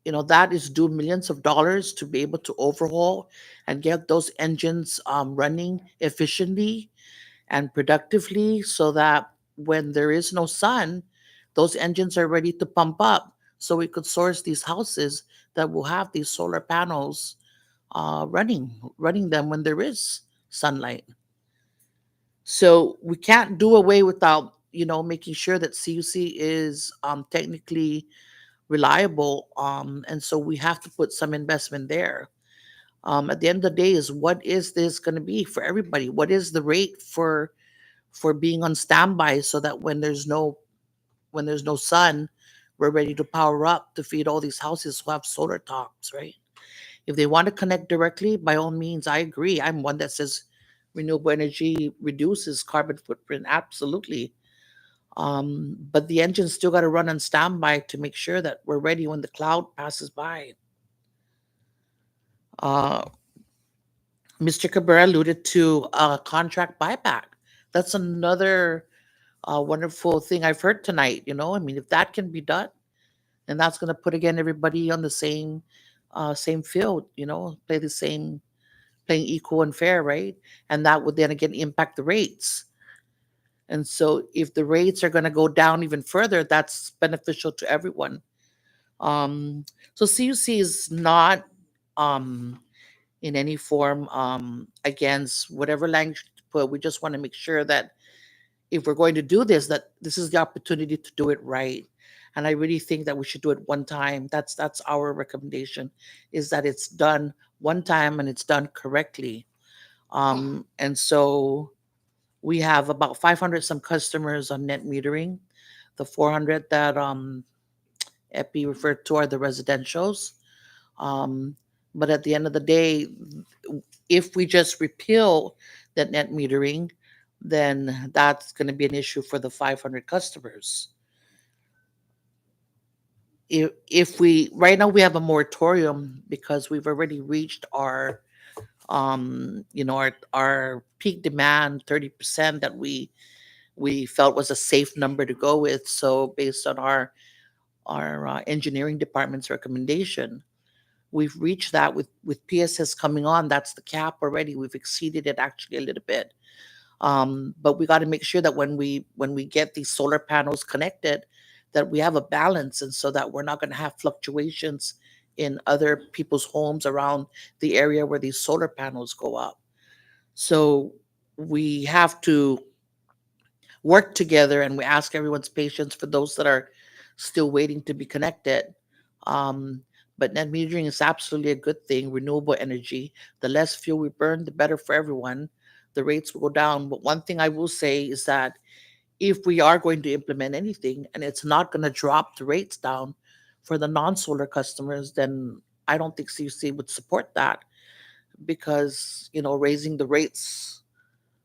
S10: that is due millions of dollars to be able to overhaul and get those engines running efficiently and productively, so that when there is no sun, those engines are ready to pump up, so we could source these houses that will have these solar panels running them when there is sunlight. So we can't do away without making sure that CUC is technically reliable, and so we have to put some investment there. At the end of the day, is what is this going to be for everybody? What is the rate for being on standby, so that when there's no sun, we're ready to power up to feed all these houses who have solar tops, right? If they want to connect directly, by all means, I agree. I'm one that says renewable energy reduces carbon footprint, absolutely. But the engine's still got to run on standby to make sure that we're ready when the cloud passes by. Uh, Mr. Cabrera alluded to contract buyback. That's another wonderful thing I've heard tonight. I mean, if that can be done, and that's going to put again everybody on the same field. Play the same, playing equal and fair, right? And that would then again impact the rates. And so, if the rates are going to go down even further, that's beneficial to everyone. So CUC is not in any form against whatever language to put. We just want to make sure that if we're going to do this, that this is the opportunity to do it right. And I really think that we should do it one time. That's our recommendation, is that it's done one time and it's done correctly. And so we have about 500 some customers on net metering. The 400 that Epi referred to are the residentials. Um, but at the end of the day, if we just repeal that net metering, then that's going to be an issue for the 500 customers. If we right now we have a moratorium because we've already reached our our peak demand 30% that we felt was a safe number to go with. So based on our engineering department's recommendation, we've reached that with PSS coming on. That's the cap already. We've exceeded it actually a little bit. But we got to make sure that when we get these solar panels connected, that we have a balance, and so that we're not going to have fluctuations in other people's homes around the area where these solar panels go up. So we have to work together, and we ask everyone's patience for those that are still waiting to be connected. Um, but net metering is absolutely a good thing. Renewable energy, the less fuel we burn, the better for everyone. The rates will go down. But one thing I will say is that if we are going to implement anything and it's not going to drop the rates down for the non-solar customers, then I don't think CUC would support that, because raising the rates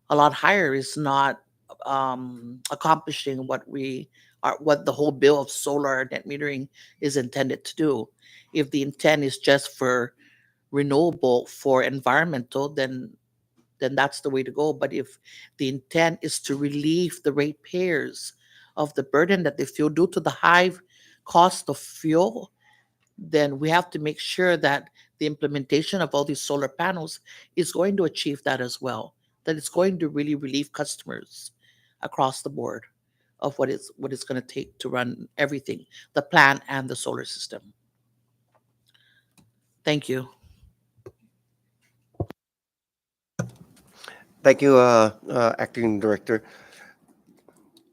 S10: a lot higher is not accomplishing what the whole bill of solar net metering is intended to do. If the intent is just for renewable, for environmental, then that's the way to go. But if the intent is to relieve the ratepayers of the burden that they feel due to the high cost of fuel, then we have to make sure that the implementation of all these solar panels is going to achieve that as well, that it's going to really relieve customers across the board of what it's going to take to run everything, the plant and the solar system. Thank you.
S1: Thank you, Acting Director.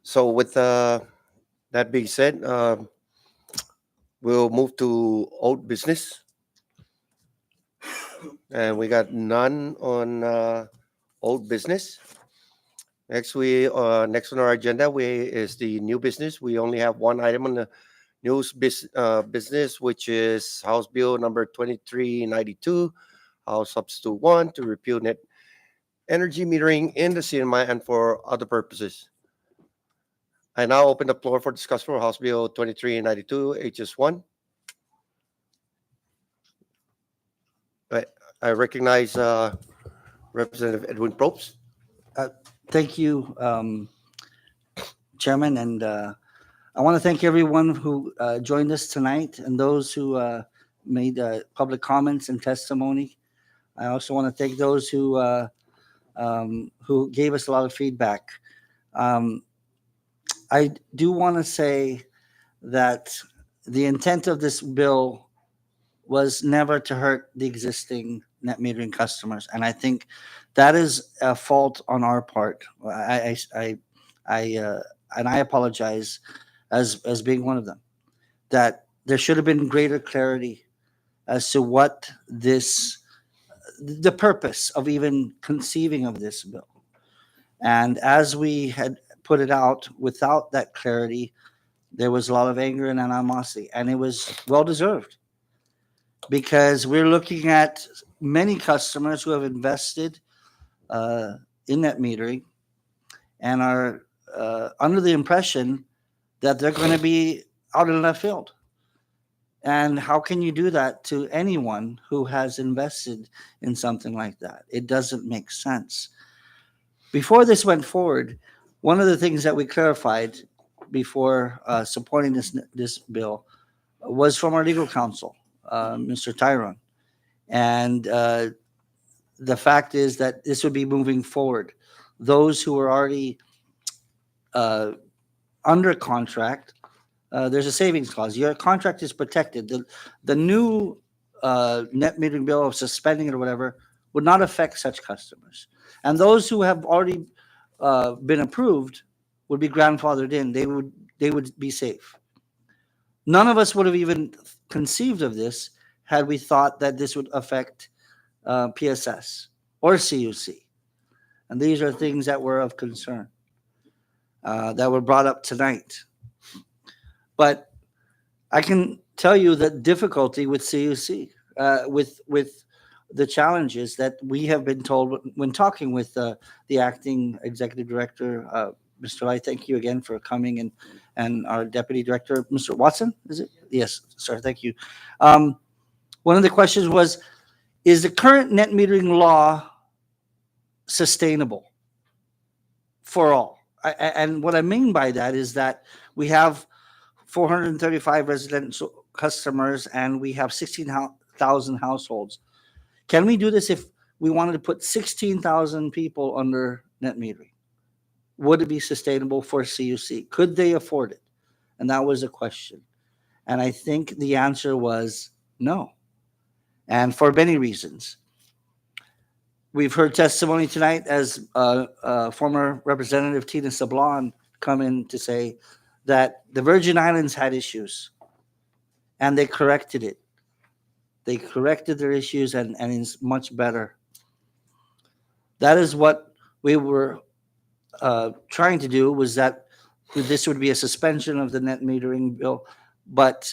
S1: So with that being said, we'll move to old business. And we got none on old business. Next on our agenda is the new business. We only have one item on the business, which is House Bill number 2392, House Substitute 1, to repeal net energy metering in the CNMI and for other purposes. I now open the floor for discussion for House Bill 2392, HS1. I recognize Representative Edwin Probst.
S11: Thank you, Chairman, and I want to thank everyone who joined us tonight and those who made public comments and testimony. I also want to thank those who gave us a lot of feedback. I do want to say that the intent of this bill was never to hurt the existing net metering customers, and I think that is a fault on our part. And I apologize as being one of them. That there should have been greater clarity as to what the purpose of even conceiving of this bill. And as we had put it out without that clarity, there was a lot of anger and animosity, and it was well deserved, because we're looking at many customers who have invested in net metering and are under the impression that they're going to be out in left field. And how can you do that to anyone who has invested in something like that? It doesn't make sense. Before this went forward, one of the things that we clarified before supporting this bill was from our legal counsel, Mr. Tyrone. And the fact is that this would be moving forward. Those who are already under contract, there's a savings clause. Your contract is protected. The new net metering bill of suspending it or whatever would not affect such customers. And those who have already been approved would be grandfathered in. They would be safe. None of us would have even conceived of this had we thought that this would affect PSS or CUC. And these are things that were of concern that were brought up tonight. But I can tell you that difficulty with CUC, with the challenges that we have been told when talking with the acting executive director, Mr. Lai. Thank you again for coming, and our deputy director, Mr. Watson. Is it? Yes, sir. Thank you. One of the questions was, is the current net metering law sustainable for all? And what I mean by that is that we have 435 residential customers and we have 16,000 households. Can we do this if we wanted to put 16,000 people under net metering? Would it be sustainable for CUC? Could they afford it? And that was a question. And I think the answer was no. And for many reasons. We've heard testimony tonight as former Representative Tina Sablon come in to say that the Virgin Islands had issues and they corrected it. They corrected their issues and it's much better. That is what we were trying to do, was that this would be a suspension of the net metering bill, but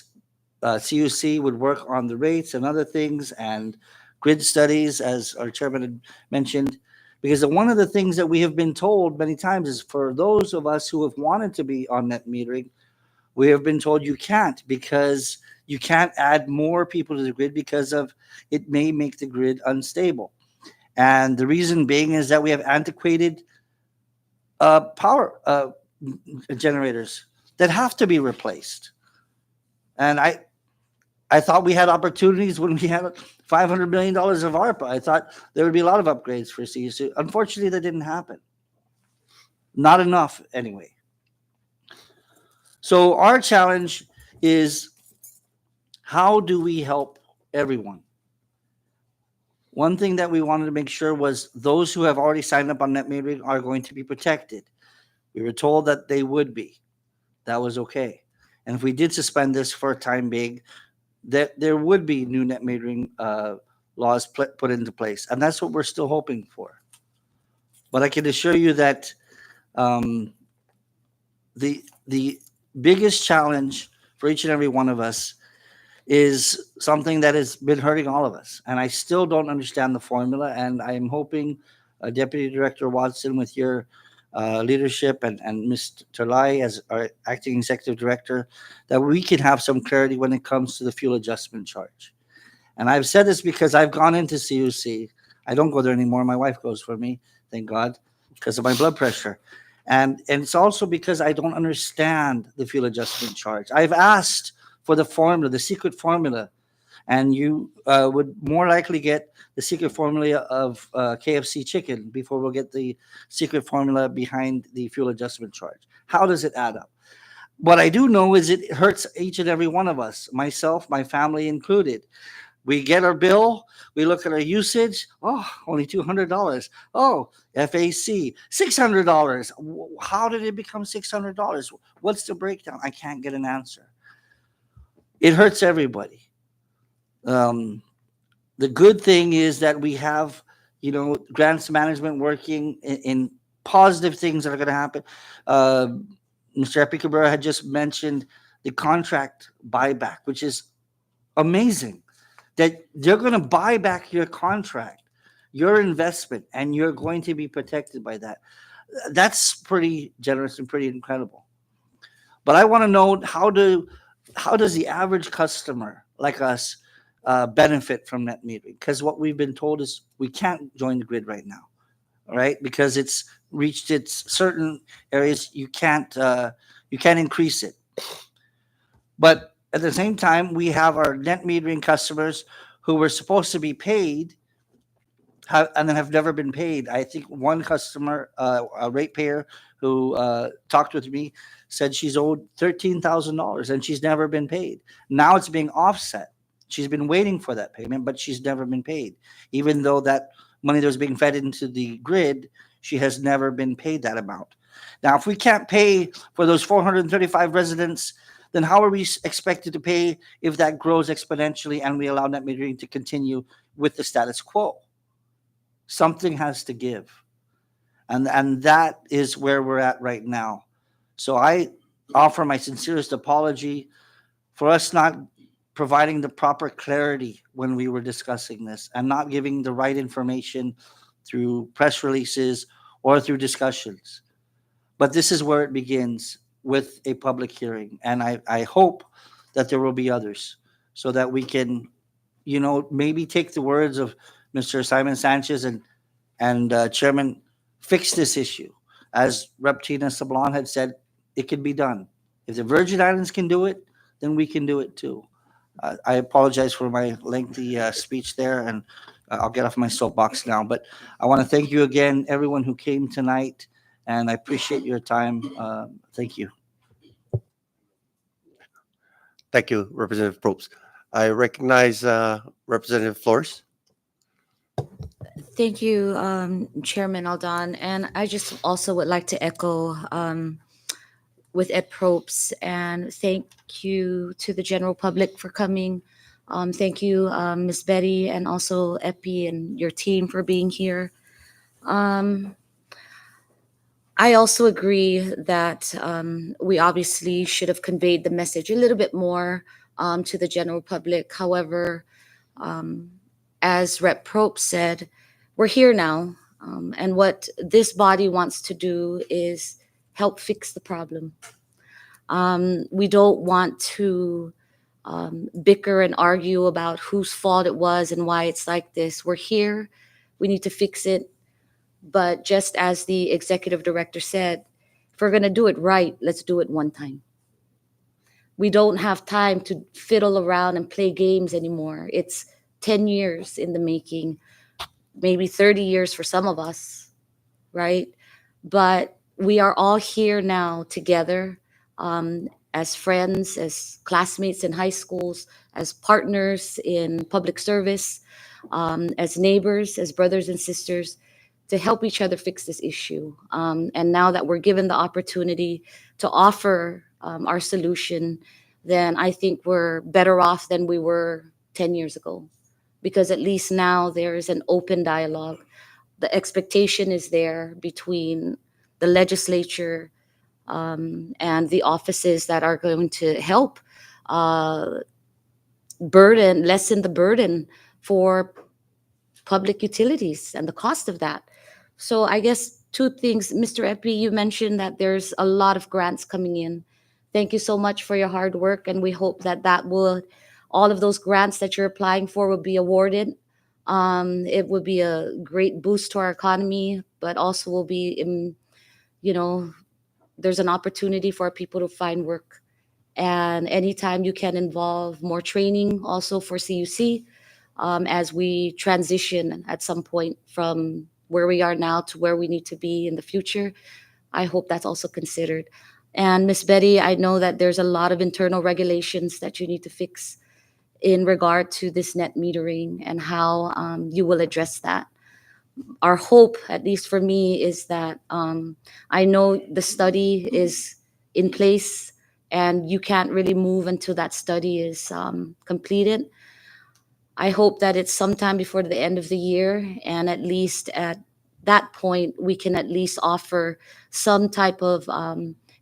S11: CUC would work on the rates and other things and grid studies, as our chairman had mentioned, because one of the things that we have been told many times is for those of us who have wanted to be on net metering, we have been told you can't, because you can't add more people to the grid because of it may make the grid unstable. And the reason being is that we have antiquated power generators that have to be replaced. And I thought we had opportunities when we had $500 million of ARPA. I thought there would be a lot of upgrades for CUC. Unfortunately, that didn't happen. Not enough, anyway. So our challenge is, how do we help everyone? One thing that we wanted to make sure was those who have already signed up on net metering are going to be protected. We were told that they would be. That was okay. And if we did suspend this for a time being, that there would be new net metering laws put into place. And that's what we're still hoping for. But I can assure you that the biggest challenge for each and every one of us is something that has been hurting all of us. And I still don't understand the formula. And I'm hoping Deputy Director Watson, with your leadership, and Mr. Lai as our acting executive director, that we can have some clarity when it comes to the fuel adjustment charge. And I've said this because I've gone into CUC. I don't go there anymore. My wife goes for me, thank God, because of my blood pressure. And it's also because I don't understand the fuel adjustment charge. I've asked for the formula, the secret formula, and you would more likely get the secret formula of KFC chicken before we'll get the secret formula behind the fuel adjustment charge. How does it add up? What I do know is it hurts each and every one of us, myself, my family included. We get our bill, we look at our usage, oh, only $200. Oh, FAC, $600. How did it become $600? What's the breakdown? I can't get an answer. It hurts everybody. The good thing is that we have, grants management working in positive things that are going to happen. Mr. Epi Cabrera had just mentioned the contract buyback, which is amazing, that they're going to buy back your contract your investment, and you're going to be protected by that. That's pretty generous and pretty incredible. But I want to know, how does the average customer like us benefit from net metering? Because what we've been told is we can't join the grid right now, all right? Because it's reached its certain areas, you can't increase it. But at the same time, we have our net metering customers who were supposed to be paid and then have never been paid. I think one customer, a ratepayer who talked with me, said she's owed $13,000 and she's never been paid. Now it's being offset. She's been waiting for that payment, but she's never been paid. Even though that money that was being fed into the grid, she has never been paid that amount. Now, if we can't pay for those 435 residents, then how are we expected to pay if that grows exponentially and we allow net metering to continue with the status quo? Something has to give. And that is where we're at right now. So I offer my sincerest apology for us not providing the proper clarity when we were discussing this and not giving the right information through press releases or through discussions. But this is where it begins, with a public hearing. And I hope that there will be others so that we can, maybe take the words of Mr. Simon Sanchez and Chairman, fix this issue. As Rep. Tina Sablon had said, it can be done. If the Virgin Islands can do it, then we can do it too. I apologize for my lengthy speech there, and I'll get off my soapbox now. But I want to thank you again, everyone who came tonight, and I appreciate your time. Thank you.
S1: Thank you, Representative Probst. I recognize Representative Flores.
S12: Thank you, Chairman Aldon. And I just also would like to echo with Ed Probst and thank you to the general public for coming. Thank you, Ms. Betty, and also Epi and your team for being here. I also agree that we obviously should have conveyed the message a little bit more to the general public. However, as Rep. Probst said, we're here now, and what this body wants to do is help fix the problem. We don't want to bicker and argue about whose fault it was and why it's like this. We're here. We need to fix it. But just as the executive director said, if we're going to do it right, let's do it one time. We don't have time to fiddle around and play games anymore. It's 10 years in the making, maybe 30 years for some of us, right? But we are all here now together as friends, as classmates in high schools, as partners in public service, as neighbors, as brothers and sisters, to help each other fix this issue. And now that we're given the opportunity to offer our solution, then I think we're better off than we were 10 years ago, because at least now there is an open dialogue. The expectation is there between the legislature and the offices that are going to help lessen the burden for public utilities and the cost of that. So I guess two things. Mr. Epi, you mentioned that there's a lot of grants coming in. Thank you so much for your hard work, and we hope that all of those grants that you're applying for will be awarded. It would be a great boost to our economy, but also will be, there's an opportunity for people to find work. And anytime you can involve more training also for CUC, as we transition at some point from where we are now to where we need to be in the future, I hope that's also considered. And Ms. Betty, I know that there's a lot of internal regulations that you need to fix in regard to this net metering and how you will address that. Our hope, at least for me, is that I know the study is in place and you can't really move until that study is completed. I hope that it's sometime before the end of the year, and at least at that point, we can at least offer some type of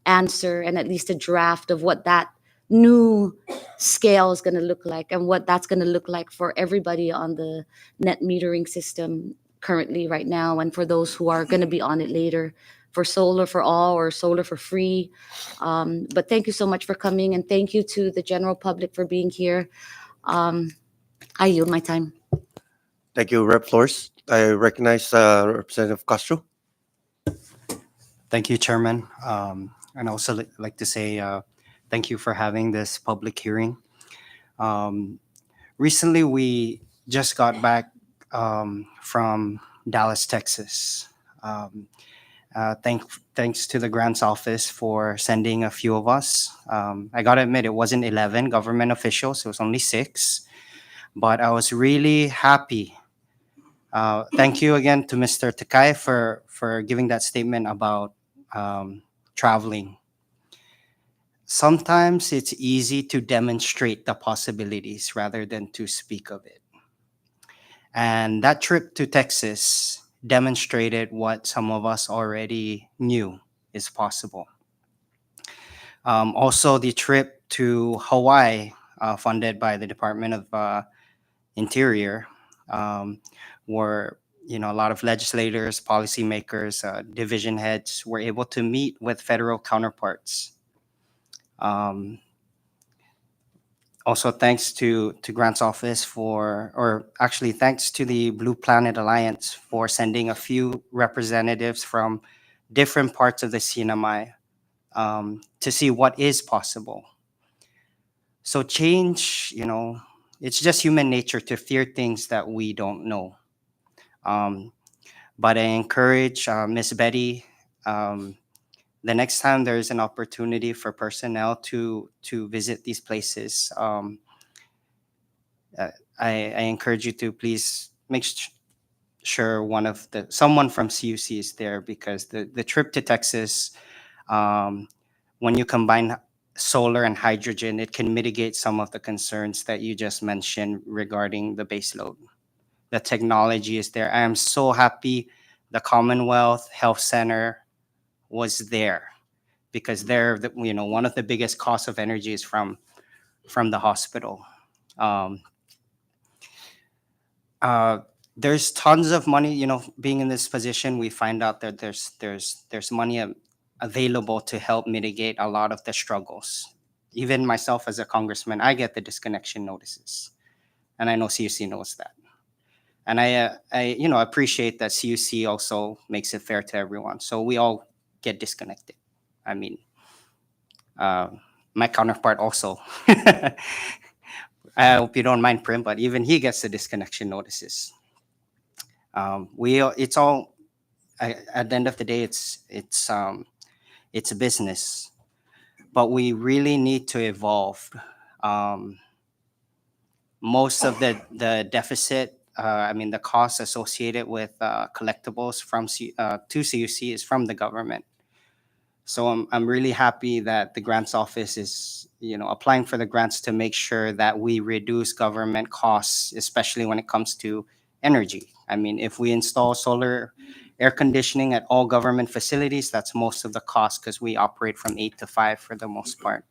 S12: answer and at least a draft of what that new scale is going to look like and what that's going to look like for everybody on the net metering system. currently right now, and for those who are going to be on it later, for solar for all or solar for free. But thank you so much for coming, and thank you to the general public for being here. I yield my time.
S1: Thank you, Rep. Flores. I recognize Representative Castro.
S13: Thank you, Chairman. And also like to say thank you for having this public hearing. Recently, we just got back from Dallas, Texas. Thanks to the grants office for sending a few of us. I gotta admit, it wasn't 11 government officials; it was only 6. But I was really happy. Thank you again to Mr. Takai for giving that statement about traveling. Sometimes it's easy to demonstrate the possibilities rather than to speak of it. And that trip to Texas demonstrated what some of us already knew is possible. Also, the trip to Hawaii, funded by the Department of Interior, where a lot of legislators, policymakers, division heads were able to meet with federal counterparts. Also, thanks to Grant's office thanks to the Blue Planet Alliance for sending a few representatives from different parts of the CNMI to see what is possible. So change, it's just human nature to fear things that we don't know. But I encourage Miss Betty, the next time there's an opportunity for personnel to visit these places, I encourage you to please make sure someone from CUC is there, because the trip to Texas, when you combine solar and hydrogen, it can mitigate some of the concerns that you just mentioned regarding the baseload. The technology is there. I am so happy the Commonwealth Health Center was there, because one of the biggest costs of energy is from the hospital. There's tons of money. Being in this position, we find out that there's money available to help mitigate a lot of the struggles. Even myself as a congressman, I get the disconnection notices, and I know CUC knows that. And I appreciate that CUC also makes it fair to everyone, so we all get disconnected. I mean, my counterpart also. I hope you don't mind, Prim, but even he gets the disconnection notices. It's all at the end of the day, it's a business, but we really need to evolve. Most of the deficit, the costs associated with collectibles to CUC is from the government. So I'm really happy that the grants office is applying for the grants to make sure that we reduce government costs, especially when it comes to energy. If we install solar air conditioning at all government facilities, that's most of the cost, because we operate from 8 to 5 for the most part.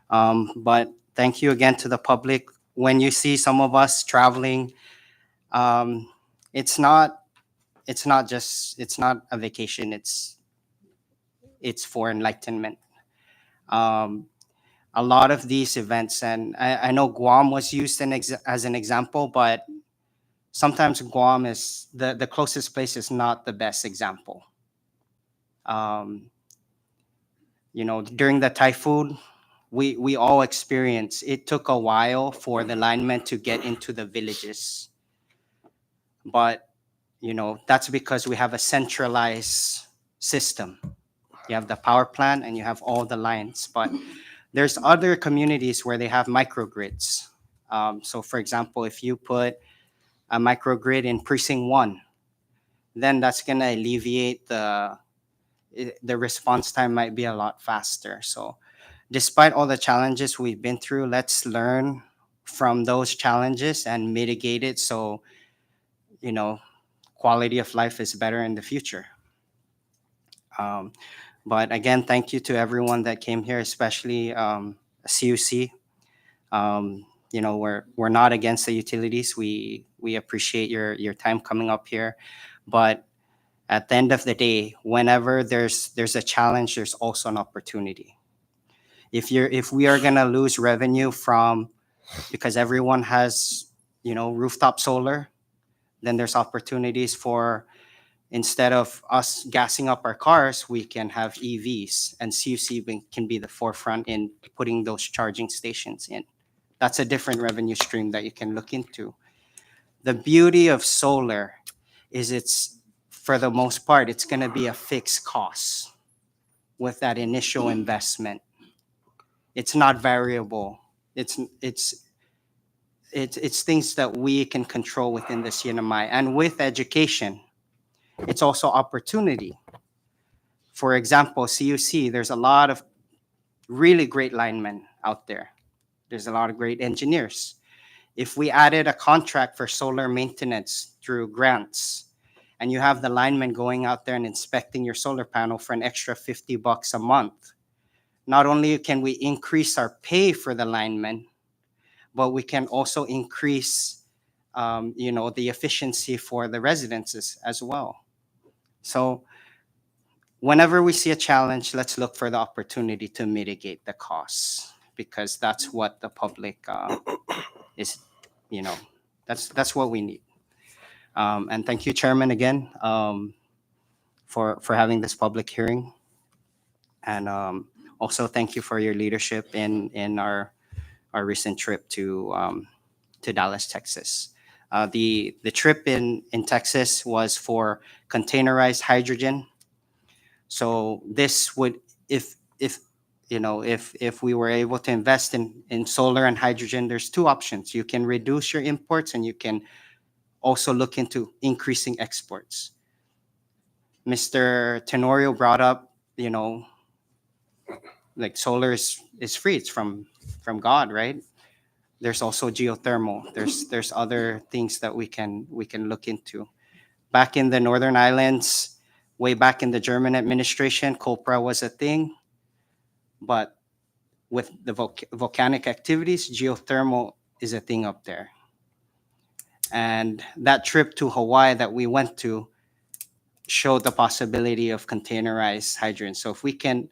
S13: But thank you again to the public. When you see some of us traveling, it's not a vacation. It's for enlightenment. A lot of these events, and I know Guam was used as an example, but sometimes Guam is the closest place is not the best example. During the typhoon, we all experienced, it took a while for the linemen to get into the villages. But, that's because we have a centralized system. You have the power plant and you have all the lines, but there's other communities where they have microgrids. So for example, if you put a microgrid in precinct 1, then that's going to alleviate the response time might be a lot faster. So despite all the challenges we've been through, let's learn from those challenges and mitigate it, so quality of life is better in the future. But again, thank you to everyone that came here, especially CUC. We're not against the utilities. We We appreciate your time coming up here, but at the end of the day, whenever there's a challenge, there's also an opportunity. If we are gonna lose revenue from because everyone has rooftop solar, then there's opportunities for instead of us gassing up our cars, we can have EVs, and CUC can be the forefront in putting those charging stations in. That's a different revenue stream that you can look into. The beauty of solar is for the most part, it's going to be a fixed cost with that initial investment. It's not variable. It's things that we can control within the CNMI. And with education, it's also opportunity. For example, CUC, there's a lot of really great linemen out there. There's a lot of great engineers. If we added a contract for solar maintenance through grants, and you have the lineman going out there and inspecting your solar panel for an extra $50 a month, not only can we increase our pay for the lineman, but we can also increase, the efficiency for the residences as well. So whenever we see a challenge, let's look for the opportunity to mitigate the costs, because that's what the public is, that's what we need. And thank you, Chairman, again, for having this public hearing. And also thank you for your leadership in our recent trip to Dallas, Texas. The trip in Texas was for containerized hydrogen. So this would, if we were able to invest in solar and hydrogen, there's two options. You can reduce your imports, and you can also look into increasing exports. Mr. Tenorio brought up, like solar is free. It's from God, right? There's also geothermal. There's other things that we can look into. Back in the Northern Islands, way back in the German administration, copra was a thing, but with the volcanic activities, geothermal is a thing up there. And that trip to Hawaii that we went to showed the possibility of containerized hydrogen. So if we can,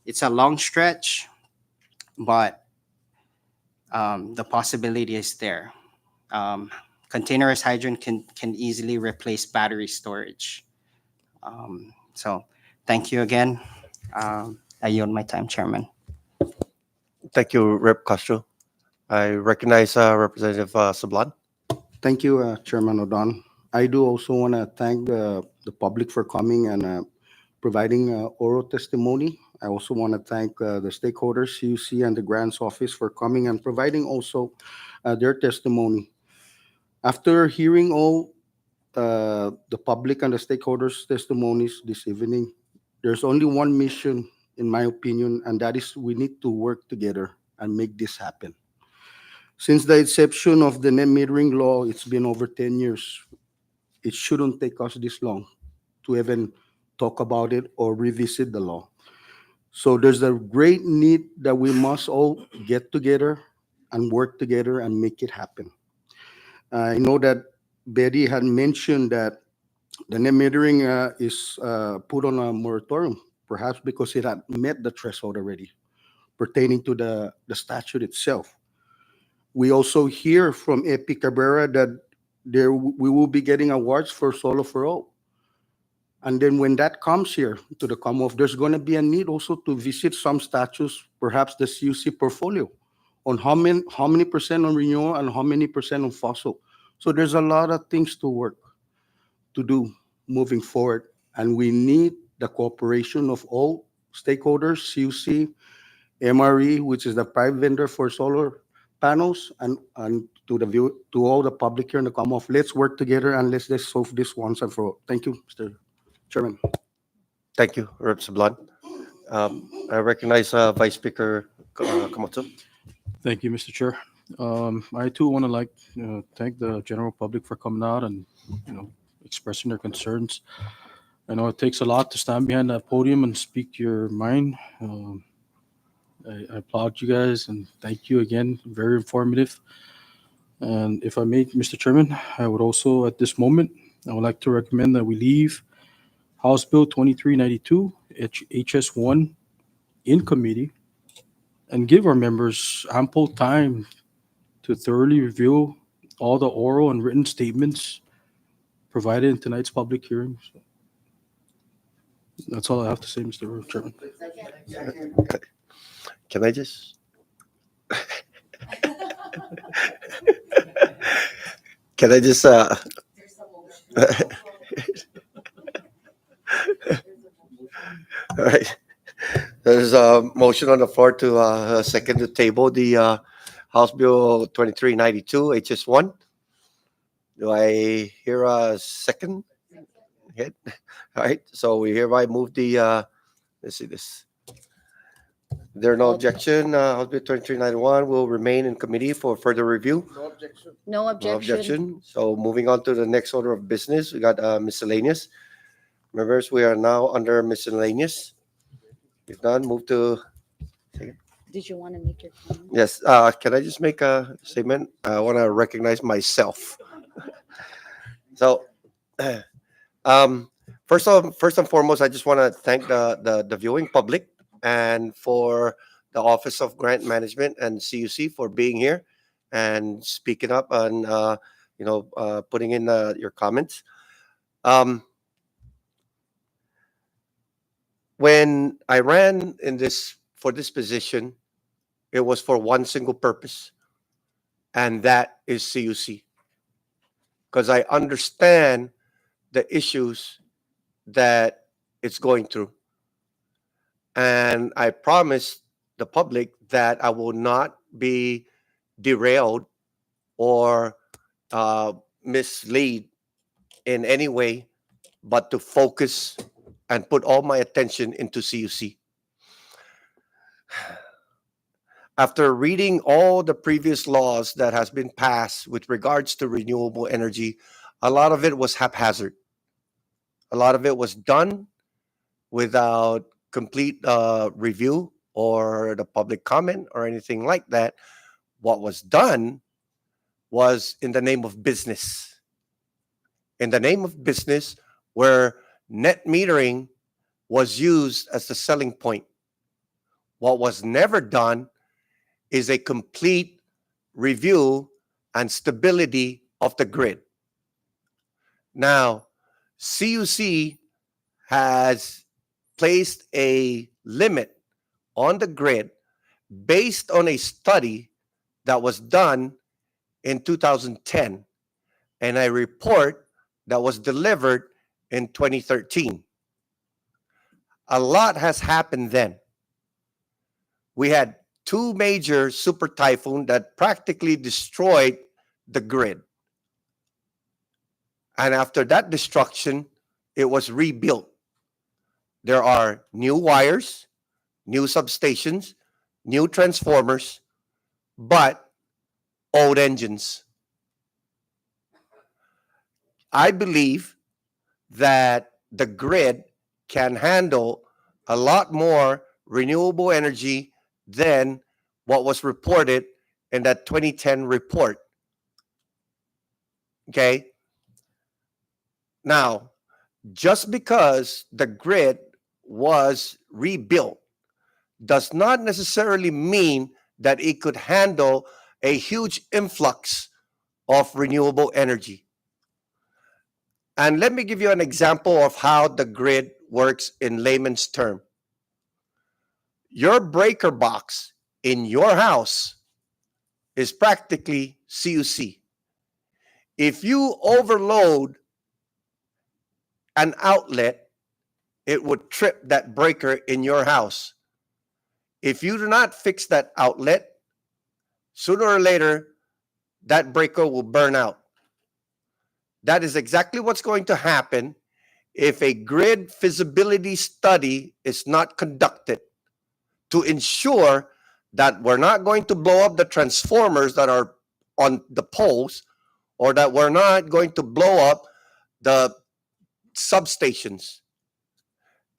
S13: it's a long stretch, but the possibility is there. Containerized hydrogen can easily replace battery storage. So thank you again. I yield my time, Chairman.
S1: Thank you, Rep. Castro. I recognize Representative Sablan.
S2: Thank you, Chairman Odon. I do also want to thank the public for coming and providing oral testimony. I also want to thank the stakeholders, CUC and the Grants Office, for coming and providing also their testimony. After hearing all the public and the stakeholders' testimonies this evening, there's only one mission, in my opinion, and that is we need to work together and make this happen. Since the inception of the net metering law, it's been over 10 years. It shouldn't take us this long to even talk about it or revisit the law. So there's a great need that we must all get together and work together and make it happen. I know that Betty had mentioned that the net metering is put on a moratorium, perhaps because it had met the threshold already pertaining to the statute itself. We also hear from Epi Cabrera that we will be getting awards for Solar for All. And then when that comes here to the Commonwealth, there's going to be a need also to visit some statutes, perhaps the CUC portfolio, on how many percent on renewable and how many percent on fossil. So there's a lot of things to do moving forward. And we need the cooperation of all stakeholders, CUC, MRE, which is the private vendor for solar panels, and to all the public here in the Commonwealth. Let's work together and let's solve this once and for all. Thank you, Mr. Chairman.
S1: Thank you, Rep. Sablan. I recognize Vice Speaker Kamoto.
S14: Thank you, Mr. Chair. I too want to thank the general public for coming out and expressing their concerns. I know it takes a lot to stand behind that podium and speak your mind. I applaud you guys and thank you again. Very informative. And if I may, Mr. Chairman, I would also, at this moment, I would like to recommend that we leave House Bill 2392, HS1, in committee and give our members ample time to thoroughly review all the oral and written statements provided in tonight's public hearing. So that's all I have to say, Mr. Chairman.
S1: Can I just? Can I just? All right. There's a motion on the floor to second the table the House Bill 2392 HS1. Do I hear a second? Hit. All right. So we hereby move the. Let's see this. There no objection. House Bill 2391 will remain in committee for further review.
S12: No
S1: No
S12: objection.
S1: objection. So moving on to the next order of business, we got miscellaneous. Members, we are now under miscellaneous. If none, move to.
S12: Did you want to make your comment?
S1: Yes. Can I just make a statement? I want to recognize myself. So, first and foremost, I just want to thank the viewing public and for the Office of Grant Management and CUC for being here and speaking up and putting in your comments. When I ran for this position, it was for one single purpose, and that is CUC. Because I understand the issues that it's going through. And I promised the public that I will not be derailed or mislead in any way, but to focus and put all my attention into CUC. After reading all the previous laws that has been passed with regards to renewable energy, a lot of it was haphazard. A lot of it was done without complete review or the public comment or anything like that. What was done was in the name of business. In the name of business, where net metering was used as the selling point. What was never done is a complete review and stability of the grid. Now, CUC has placed a limit on the grid based on a study that was done in 2010 and a report that was delivered in 2013. A lot has happened then. We had two major super typhoons that practically destroyed the grid. And after that destruction, it was rebuilt. There are new wires, new substations, new transformers, but old engines. I believe that the grid can handle a lot more renewable energy than what was reported in that 2010 report. Okay? Now, just because the grid was rebuilt does not necessarily mean that it could handle a huge influx of renewable energy. And let me give you an example of how the grid works in layman's term. Your breaker box in your house is practically CUC. If you overload an outlet, it would trip that breaker in your house. If you do not fix that outlet, sooner or later, that breaker will burn out. That is exactly what's going to happen if a grid feasibility study is not conducted to ensure that we're not going to blow up the transformers that are on the poles, or that we're not going to blow up the substations.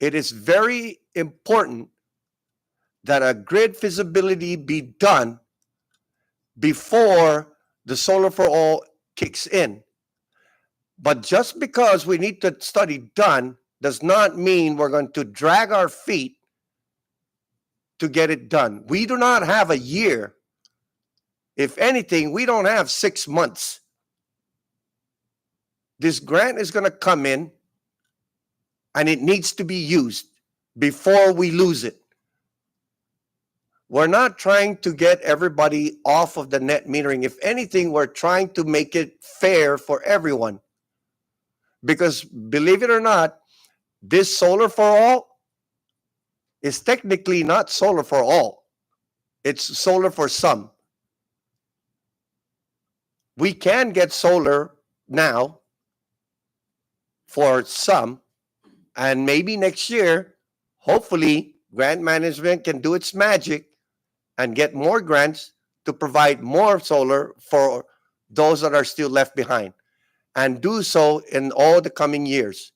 S1: It is very important that a grid feasibility be done before the solar for all kicks in. But just because we need the study done does not mean we're going to drag our feet to get it done. We do not have a year. If anything, we don't have 6 months. This grant is going to come in and it needs to be used before we lose it. We're not trying to get everybody off of the net metering. If anything, we're trying to make it fair for everyone. Because believe it or not, this solar for all is technically not solar for all. It's solar for some. We can get solar now for some, and maybe next year, hopefully, grant management can do its magic and get more grants to provide more solar for those that are still left behind, and do so in all the coming years.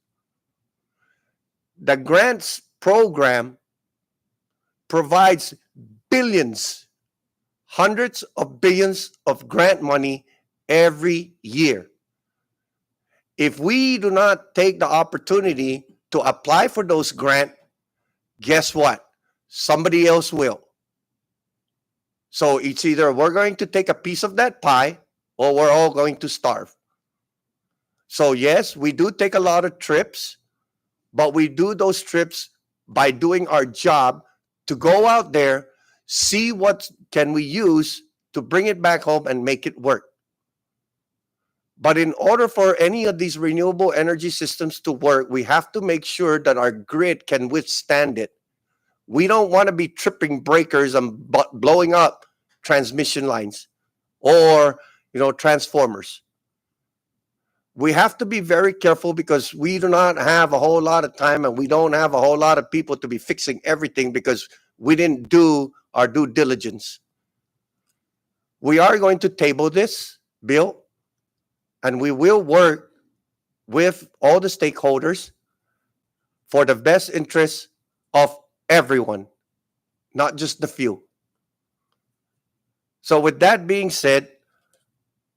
S1: The grants program provides billions, hundreds of billions of grant money every year. If we do not take the opportunity to apply for those grants, guess what? Somebody else will. So it's either we're going to take a piece of that pie or we're all going to starve. So yes, we do take a lot of trips, but we do those trips by doing our job to go out there, see what can we use to bring it back home and make it work. But in order for any of these renewable energy systems to work, we have to make sure that our grid can withstand it. We don't want to be tripping breakers and blowing up transmission lines or, transformers. We have to be very careful because we do not have a whole lot of time and we don't have a whole lot of people to be fixing everything because we didn't do our due diligence. We are going to table this bill and we will work with all the stakeholders for the best interests of everyone, not just the few. So with that being said,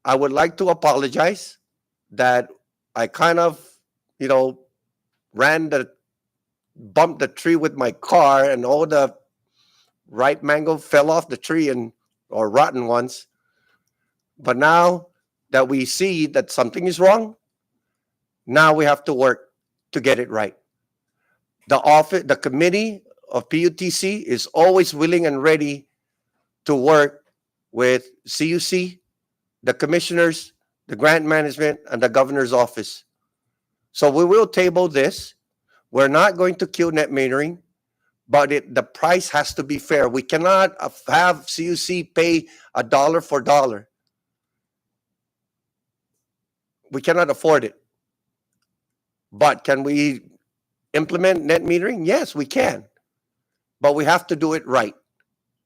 S1: I would like to apologize that I kind of, bumped the tree with my car and all the ripe mango fell off the tree or rotten ones. But now that we see that something is wrong, now we have to work to get it right. The committee of PUTC is always willing and ready to work with CUC, the commissioners, the grant management, and the governor's office. So we will table this. We're not going to kill net metering, but the price has to be fair. We cannot have CUC pay $1 for $1. We cannot afford it. But can we implement net metering? Yes, we can. But we have to do it right.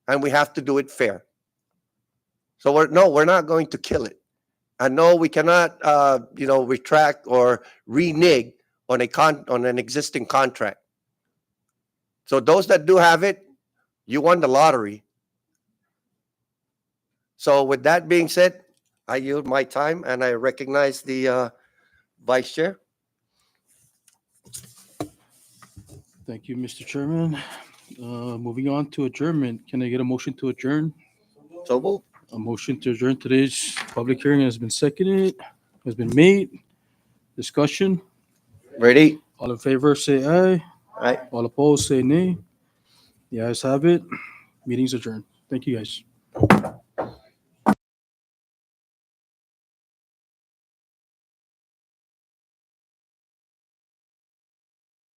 S1: And we have to do it fair. So we're not going to kill it. And no, we cannot, retract or renege on an existing contract. So those that do have it, you won the lottery. So with that being said, I yield my time and I recognize the vice chair.
S14: Thank you, Mr. Chairman. Moving on to adjournment. Can I get a motion to adjourn?
S1: So moved.
S14: A motion to adjourn today's public hearing has been seconded, has been made. Discussion.
S1: Ready?
S14: All in favor, say aye.
S1: Aye.
S14: All opposed, say nay. The ayes have it. Meeting's adjourned. Thank you, guys.